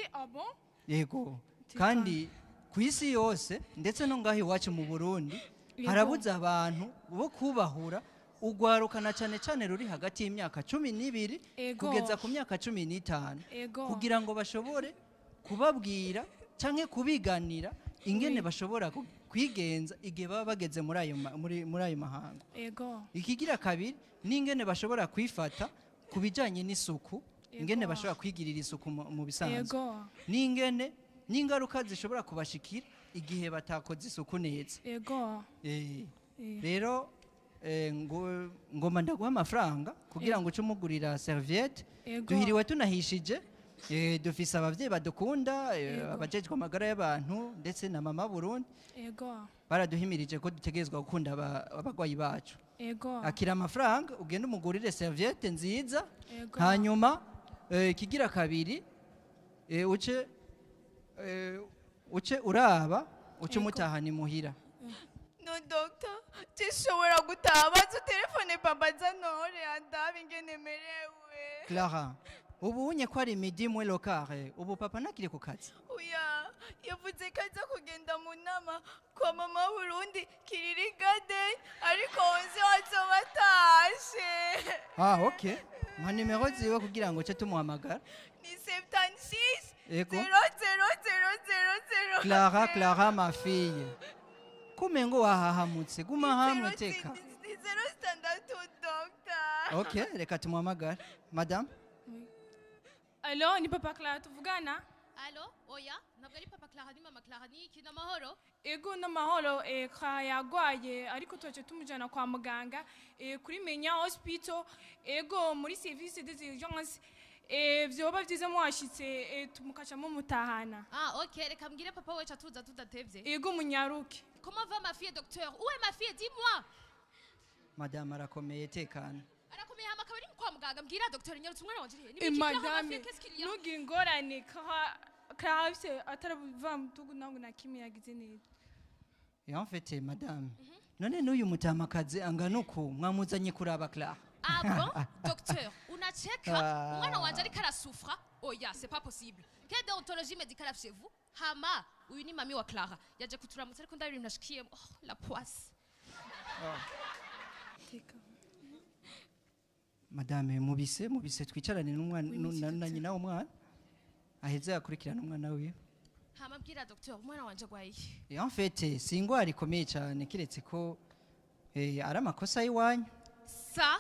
Yego kandi ku isi yose ndetse no ngaho iwacu mu Burundi harabuze abantu bo kubahura ugwarukana cyane cyane ruri hagati y'imyaka 12 kugeza ku myaka 15 kugira ngo bashobore kubabwira canke kubiganira ingene bashobora kwigenza igihe baba bageze muri ayo mahanga. Ikigira kabiri n'ingene bashobora kwifata kubijanye n'isuku ingene bashobora kwigirira isuku mu bisanzwe Yego. n'ingene n'ingaruka zishobora kubashikira igihe batakoze isuku neza Yego. rero ngoma ndaguha amafaranga kugira ngo uce umugurira serviette Yego. duhiriwe tunahishije dufise abavyeyi badukunda abajejwe amagara y'abantu ndetse na Mama Burundi Yego. baraduhimirije ko dutegerezwa gukunda abagwayi bacu Yego. akira amafaranga ugende umugurire serviette nziza Yego. hanyuma kigira kabiri uce uraba uce umutahana imuhira No doctor, tishobora gutaha baza telefone papa zanore andabe ingene merewe. Clara ubu unye ko ari midi mwe lokare ubu papa nakiri ku kazi Oya, yavuze ko aza kugenda mu nama kwa Mama Burundi kiriri garden ariko onze wazoba atashe. okay mpa nimero ziwe kugira ngo uce tumuhamagara Ni 76 Yego. 000000. Clara ma fille kumengo wahahamutse guma hamwe teka Ni 06 doctor. okay reka tumuhamagara madame Alo, ni papa Clara tuvugana? Alo, oya, ntabwo ari papa Clara ni mama Clara ni iki n'amahoro? Ego n'amahoro Clara yagwaye ariko twaje tumujana kwa muganga kuri Menya Hospital ego muri service des urgences vyoba vyiza mwashitse tumukacamo mutahana. Ok, reka mbwire papa we tuza tudatevye. Ego munyaruke. Comment va ma fille docteur? Où est ma fille? Dis-moi. madame arakomeye tekana Arakomeye hama akaba ari kwa muganga mbwira docteur nyarutse umwana wanje irihe? Madame, nugira ingorane Clara afise ataravuva mu tugu nangu na kimwe yagize neza. en fait madame none n'uyu mutamakazi angana uku mwamuzanye kuraba Clara Ah bon? Docteur, unacheka? Umwana wanje ariko arasufra? Oya, c'est pas possible. Quelle déontologie médicale chez vous? Hama, uyu ni mami wa Clara. Yaje kuturamutsa ariko ndabiri nashikiyemo. Oh, la poisse. madame mubise twicarane n'umwana na nyina w'umwana aheze akurikirana umwana wiwe Hama mbwira docteur, umwana wanje agwaye. en fait si ingwara ikomeye cyane kiretse ko ari amakosa y'iwanyu Ça,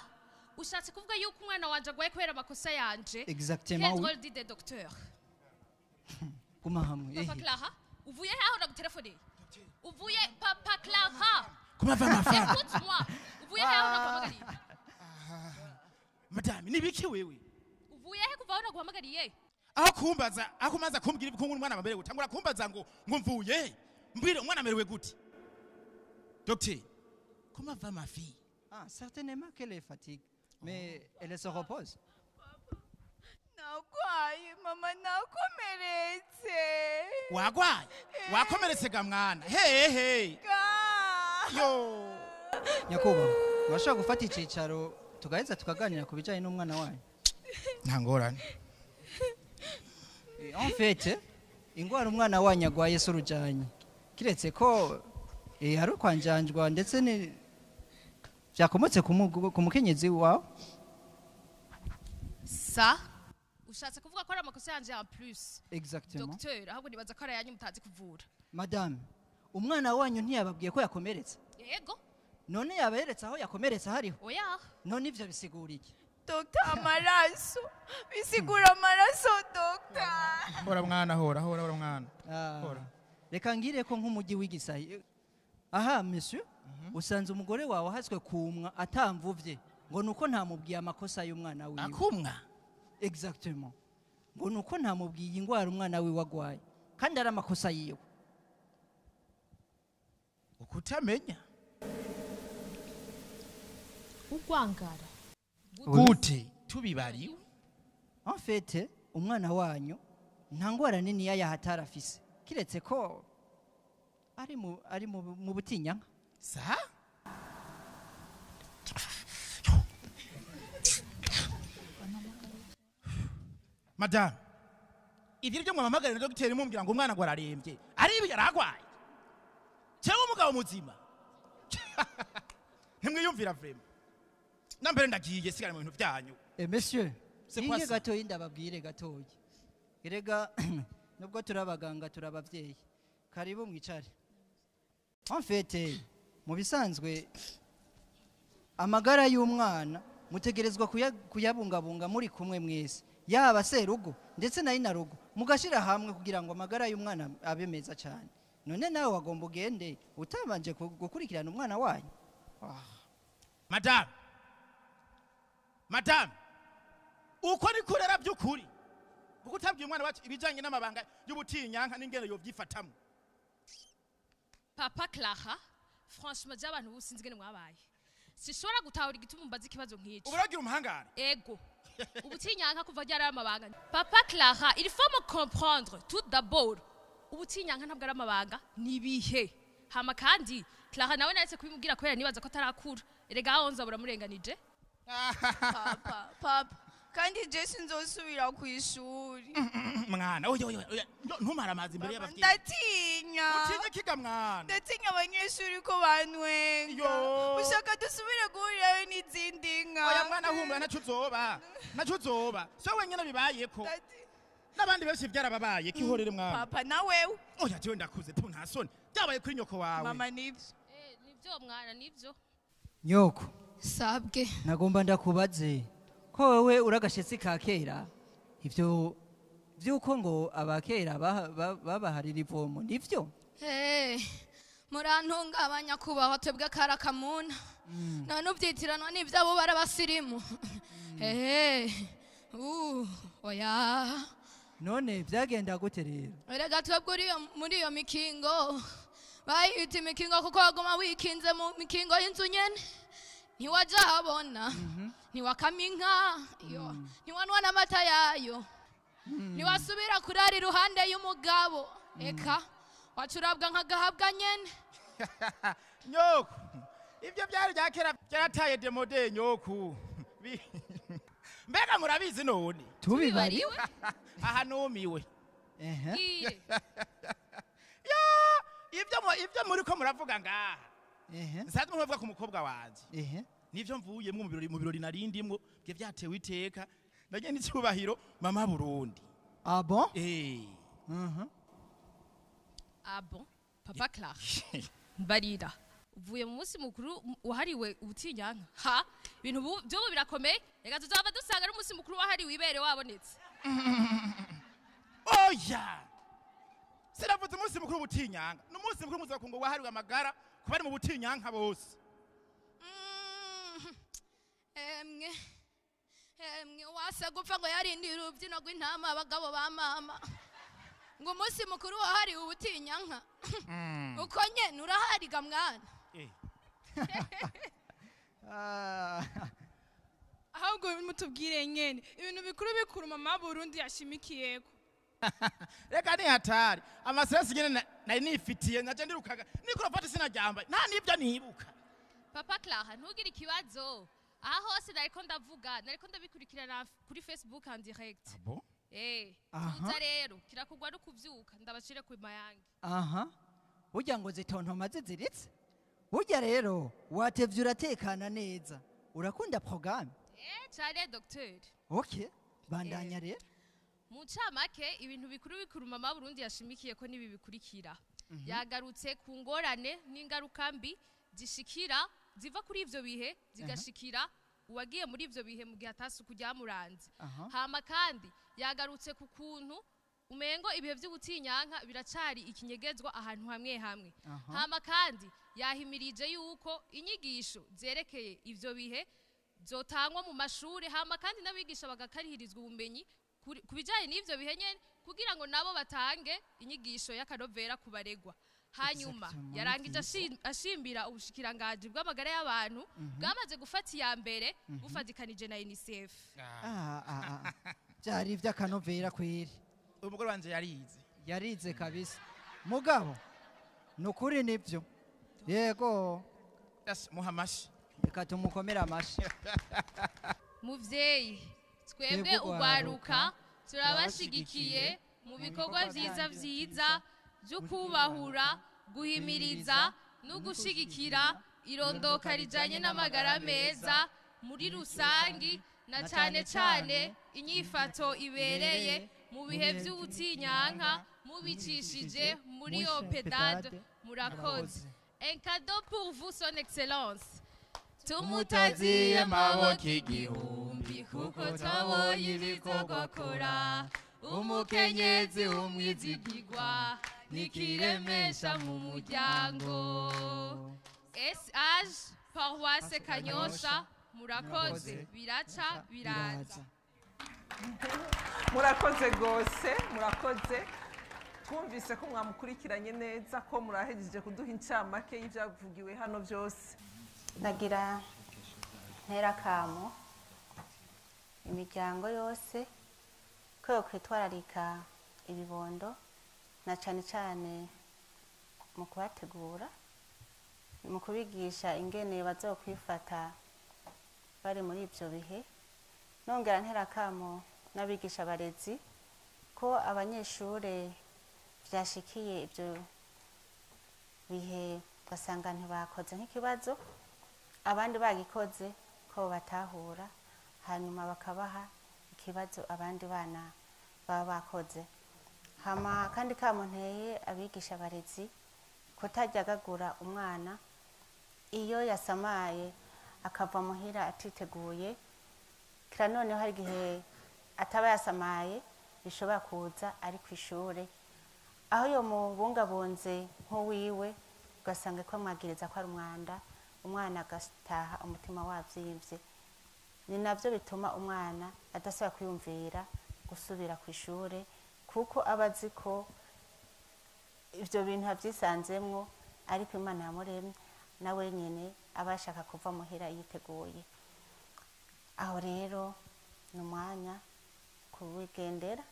ushatse kuvuga yuko umwana wanje agwaye kubera amakosa yanje? Exactement, Quel oui. drôle d'idée docteur. guma hamwe Papa Clara, uvuye aho ndagutelefone? Uvuye Papa Clara. Comment va ma femme? Écoute-moi. Uvuye aho ndaguhamagariye? Madame, ni biki wewe? Uvuye aho kuva aho ndaguhamagariye? Aho kumaza kumbwira ibiko umwana amerewe tangura kumbaza ngo mvuye mbwire umwana amerewe gute? Docteur, comment va ma fille? Certainement qu'elle est fatiguée mais elle se repose Nagwaye mama nakomeretse. Wagwaye? Wakomeretse ga mwana? Hey. Yo. nyakubahwa urashobora gufata icyicaro tugaheza tukaganira ku bijyanye n'umwana wanyu nta ngorane en fait ingwara umwana wanyu agwaye se urujanye kiretse ko hari ukwanjanjwa ndetse vyakomotse ku mukenyezi wawe Ça, ushatse kuvuga ko ari amakosa yanje en plus? Exactement. Docteur, ahubwo nibaza ko ari ayanyu mutazi kuvura. madame umwana wanyu ntiyababwiye ko yakomeretse Yego. none yaberetse aho yakomeretse hariho Oya. none ivyo bisigura iki Docteur amaraso. Bisigura amaraso docteur. hora mwana hora mwana hora reka ngire ko nk'umujyi w'igisayi aha monsieur usanze umugore wawe ahaswe kumwa atamvuvye ngo nuko ntamubwiye amakosa y'umwana wiwe akumwa exactement ngo nuko ntamubwiye ingwara umwana wiwe agwaye kandi ari amakosa yiwe ukutamenya Ukwangara. gute tubibariwe en fait umwana wanyu nta ngwara nini yahatara afise kiretse ko ari mu butinyanka sa madame ibyo byo mwamamagarira dogiteri mumbwira ngo umwana ngo ararembye ari ibi yaragwaye cyangwa umugabo muzima ntimwiyumvira vrema nambere ndagiye sigara mu bintu byanyu monsieur C'est quoi ninge ça? gatoyi ndababwire gatoyi erega nubwo turabaganga turabavyeyi karibu mwicare en fait mu bisanzwe amagara y'umwana mutegerezwa kuyabungabunga muri kumwe mwese yaba serugo ndetse na inarugo mugashira hamwe kugira ngo amagara y'umwana abe meza cyane. None nawe wagomba ugende utabanje gukurikirana umwana wanyu. Madame, uko ni kurera by'ukuri kuko utabwiye umwana wacu ibijanye n'amabanga y'ubutinyanka n'ingene yovyifatamwe. Papa Clara, franchement j'abantu businzi ngene mwabaye. Sishobora gutahura igituma mbaza ikibazo nk'iki. Uburagira umuhangara. Ego. Ubutinyanka kuva ryari amabanga. Papa Clara, il faut me comprendre tout d'abord. Ubutinyanka ntabwo ari amabanga nibihe. Hama kandi Clara nawe naretse kubimubwira kubera nibaza ko atarakura. Erega aho nzabura murenganije. Papa kandi je sinzosubira ku ishuri. Mwana oya ntumara amazi imbere y'abavyeyi. Ndatinya. Utinya kiga mwana. Ndatinya abanyeshuri ko banwenga. Ushaka dusubire guhurirayo n'izindi nka. Oya mwana humura naco uzoba. So wenyene bibayeko. N'abandi benshi byarababaye kihorere mwana. Papa na wewe. Oya jewe ndakuze tu nta soni. Byabaye kuri nyoko wawe. Mama nivyo. Nivyo mwana nivyo. Nyoko. Sabwe. Nagomba ndakubaze ko wewe uragashetsi ka kera ivyo vyuko ngo abakera babaharira ivomo nivyo? Murantunga abanyakubahwa twebwe karakamuna none uvyitiranwa n'ivyabo barabasirimu. Oya none vyagenda gute rero? Erega twebwe muri iyo mikingo bayita imikingo kuko waguma wikinze mu mikingo y'inzu nyene ntiwaja habona ntiwakama inka ntiwanwa n'amata yayo ntiwasubira kurara iruhande y'umugabo eka wacurabwa nk'agahabwa nyene. Nyoko ibyo byari bya kera byarataye demode nyoku. Mbega murabizi none tubibariwe aha numiwe. Ibyo muri ko muravuga ngaha nsanzwe muvuga ku mukobwa wanje nivyo mvuye mu birori narindimwo bye byatewe iteka ndagiye n'icyubahiro Mama Burundi. Bon? Bon Papa Clara mbarira uvuye mu munsi mukuru wahariwe ubutinyanka ha ibintu byo birakomeye reka tuzaba dusanga ari umunsi mukuru wahariwe ibere wabonetse. Oya siravuze umunsi mukuru w'ubutinyanka n'umunsi mukuru muzakungo wahariwe amagara kubari mu butinyanka bose. Emwe wase gupfa ngo yarindira urubyino rw'intama abagabo ba mama ngo umunsi mukuru wahariwe ubutinyanka uko nyene urahariga mwana. Ahubwo mutubwire nyene ibintu bikuru Mama Burundi yashimikiyeko. Reka ni hatari amasirasi nyene nari nifitiye naje ndirukaga nikurafata sinajyambaye nta nibyo nibuka. Papa Clara ntugire ikibazo aha hose nariko ndabikurikirana kuri Facebook en direct. Tuza rero kirakugwa no kuvyuka ndabashire ku mayange. Burya ngo zitontoma ziziritse burya rero watevye uratekana neza urakunda programme. Cyane docteur. Okay bandanya rero. Mucamake ibintu bikuru Mama Burundi yashimikiye ko nibi bikurikira. Yagarutse ku ngorane n'ingaruka mbi zishikira ziva kuri ivyo bihe zigashikira uwagiye muri ivyo bihe mu gihe atasuku ryamuranze. Hama kandi yagarutse ku kuntu umengo ibihe by'ubutinyanka biracari ikinyegezwa ahantu hamwe hamwe. Hama kandi yahimirije yuko inyigisho zerekeye ivyo bihe zotangwa mu mashuri hama kandi n'abigisha bagakarihirizwa ubumenyi kubijanye n'ivyo bihe nyene kugira ngo nabo batange inyigisho y'akanovera kubaregwa. Hanyuma yarangije ashimbira ubushikirangaji bw'amagara y'abantu bwamaze gufata iya mbere bufatikanije na UNICEF. Byari ivy'akanovera kweri. Umugore wanje yarize kabisa mugabo nukuri nivyo yego muhamashi reka tumukomera amashi. Muvyeyi twebwe ugwaruka turabashigikiye mu bikorwa vyiza byo kubahura guhimiriza no gushigikira irondoka rijanye n'amagara meza muri rusangi na cyane inyifato ibereye mu bihe by'ubutinyanka mubicishije muri opedade murakoze. Un cadeau pour vous son excellence. Tumutaziye maboko igihumbi Burundi kuko twabonye ibikorwa akora umukenyezi w'umwizigirwa nikiremesha mu muryango. SH Paroisse Kanyosha murakoze biraca biraza. Murakoze gose, murakoze. Twumvise ko mwamukurikiranye neza ko murahejeje kuduha incamake y'ivyavugiwe hano byose. Nagira ntera kamo imiryango yose ko yokwitwararika ibibondo na cane cane mu kubategura, mu kubigisha ingene bazokwifata bari muri ivyo bihe. Nongera ntera kamo n'abigisha abarezi ko abanyeshure vyashikiye ivyo bihe basanga ntibakoze nk'ikibazo, abandi bagikoze ko batahura hanyuma bakabaha ikibazo abandi bana baba bakoze. Hama kandi kamunteye abigisha abarezi kutajyagagura umwana iyo yasamaye akava muhira atiteguye, kira noneho hari igihe ataba yasamaye bishobora kuza ari ku ishure aho yo mubungabunze nk'uwiwe ugasanga ko amwagiriza ko ari umwana agataha umutima wavyimvye. Ni navyo bituma umwana adasaba kwiyumvira gusubira ku ishure kuko abazi ko ivyo bintu avyisanzemwo ariko Imana yamuremye nawe nyene abashaka kuva muhira yiteguye. Aho rero ni umwanya kuwigendera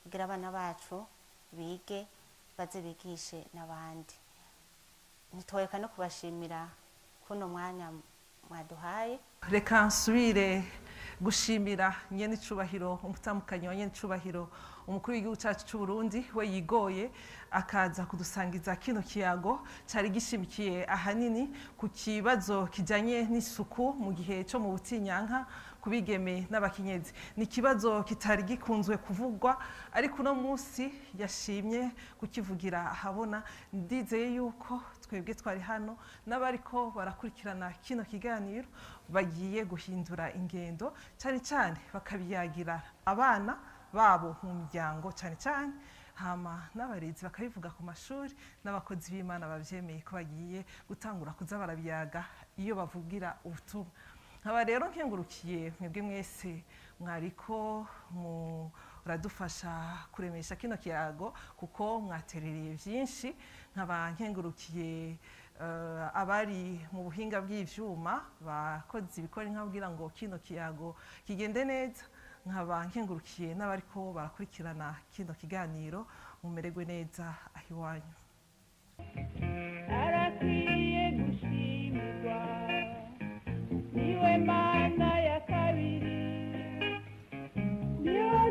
kugira abana bacu bige baze bigishe n'abandi. Nitwoyeka no kubashimira kuno mwanya mwaduhaye. Reka nsubire gushimira nyene icubahiro umutamukanyi wa nyene icubahiro umukuru w'igihugu cyacu cy'u Burundi we yigoye akaza kudusangiza kino kiyago cyari gishimikiye ahanini ku kibazo kijanye n'isuku mu gihe cyo mu butinyanka kubigeme n'abakenyezi. Ni kibazo kitari gikunzwe kuvugwa ariko no munsi yashimye kukivugira ahabona. Ndizeye yuko twebwe twari hano n'abariko barakurikirana kino kiganiro bagiye guhindura ingendo cyane cyane bakabiyagira abana babo mu miryango cyane cyane, hama n'abarezi bakabivuga ku mashuri n'abakozi b'Imana bavyemeye ko bagiye gutangura kuza barabiyaga iyo bavugira ubutumwa. Nkaba rero nkengurukiye mwebwe mwese mwariko muradufasha kuremesha kino kiyago kuko mwaterereye byinshi. Nkaba nkengurukiye abari mu buhinga bw'ivyuma bakoze ibikora nkabwira ngo kino kiyago kigende neza. Nkaba nkengurukiye n'abariko barakurikirana kino kiganiro mumererwe neza ahiwanyu. Arakwiye gushimirwa niwe Mana ya kabiri niwe